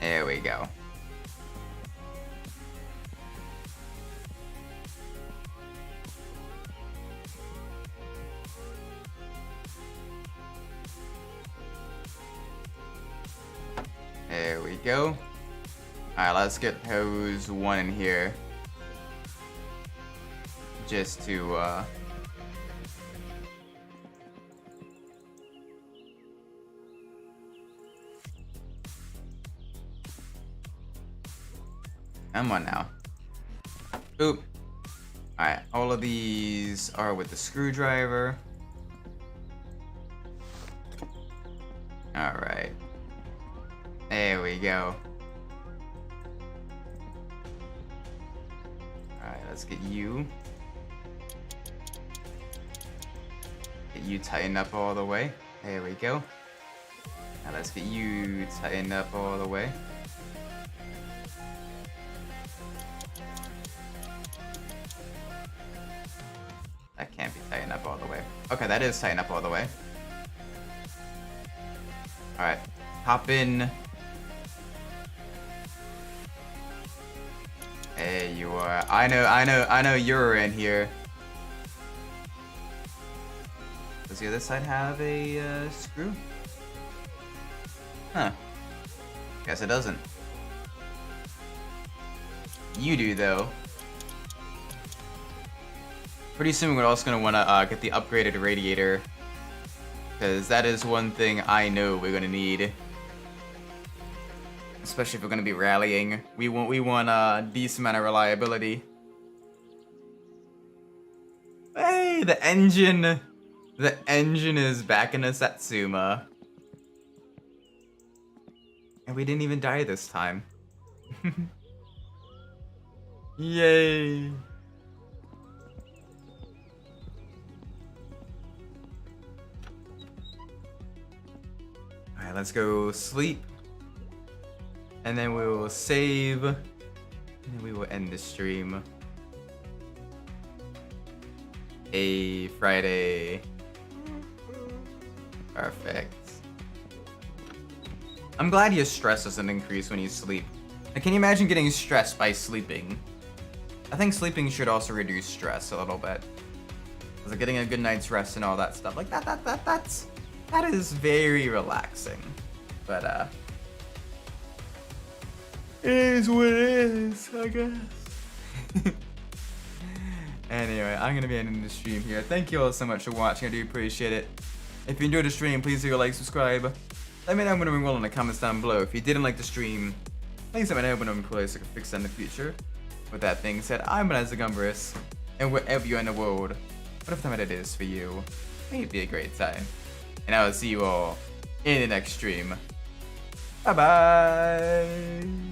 There we go. There we go. Alright, let's get hose 1 in here. Just to, Come on now. Oop. Alright, all of these are with the screwdriver. Alright. There we go. Alright, let's get you. Get you tightened up all the way. There we go. Now let's get you tightened up all the way. That can't be tightened up all the way. Okay, that is tightened up all the way. Alright, hop in. There you are. I know you're in here. Does the other side have a screw? Huh. Guess it doesn't. You do though. Pretty soon we're also gonna wanna get the upgraded radiator, because that is one thing I know we're gonna need. Especially if we're gonna be rallying. We want a decent amount of reliability. Hey, the engine is back in the Satsuma. And we didn't even die this time. Yay. Alright, let's go sleep. And then we will save. And then we will end the stream. A Friday. Perfect. I'm glad your stress doesn't increase when you sleep. Like, can you imagine getting stressed by sleeping? I think sleeping should also reduce stress a little bit. Like getting a good night's rest and all that stuff. Like that is very relaxing. But it is what it is, I guess. Anyway, I'm gonna be ending the stream here. Thank you all so much for watching. I do appreciate it. If you enjoyed the stream, please do like, subscribe. Let me know what I'm doing well in the comments down below. If you didn't like the stream, please let me know what I'm doing so I can fix that in the future. With that being said, I'm Umbras, and wherever you're in the world, whatever time it is for you, may it be a great time. And I will see you all in the next stream. Bye bye!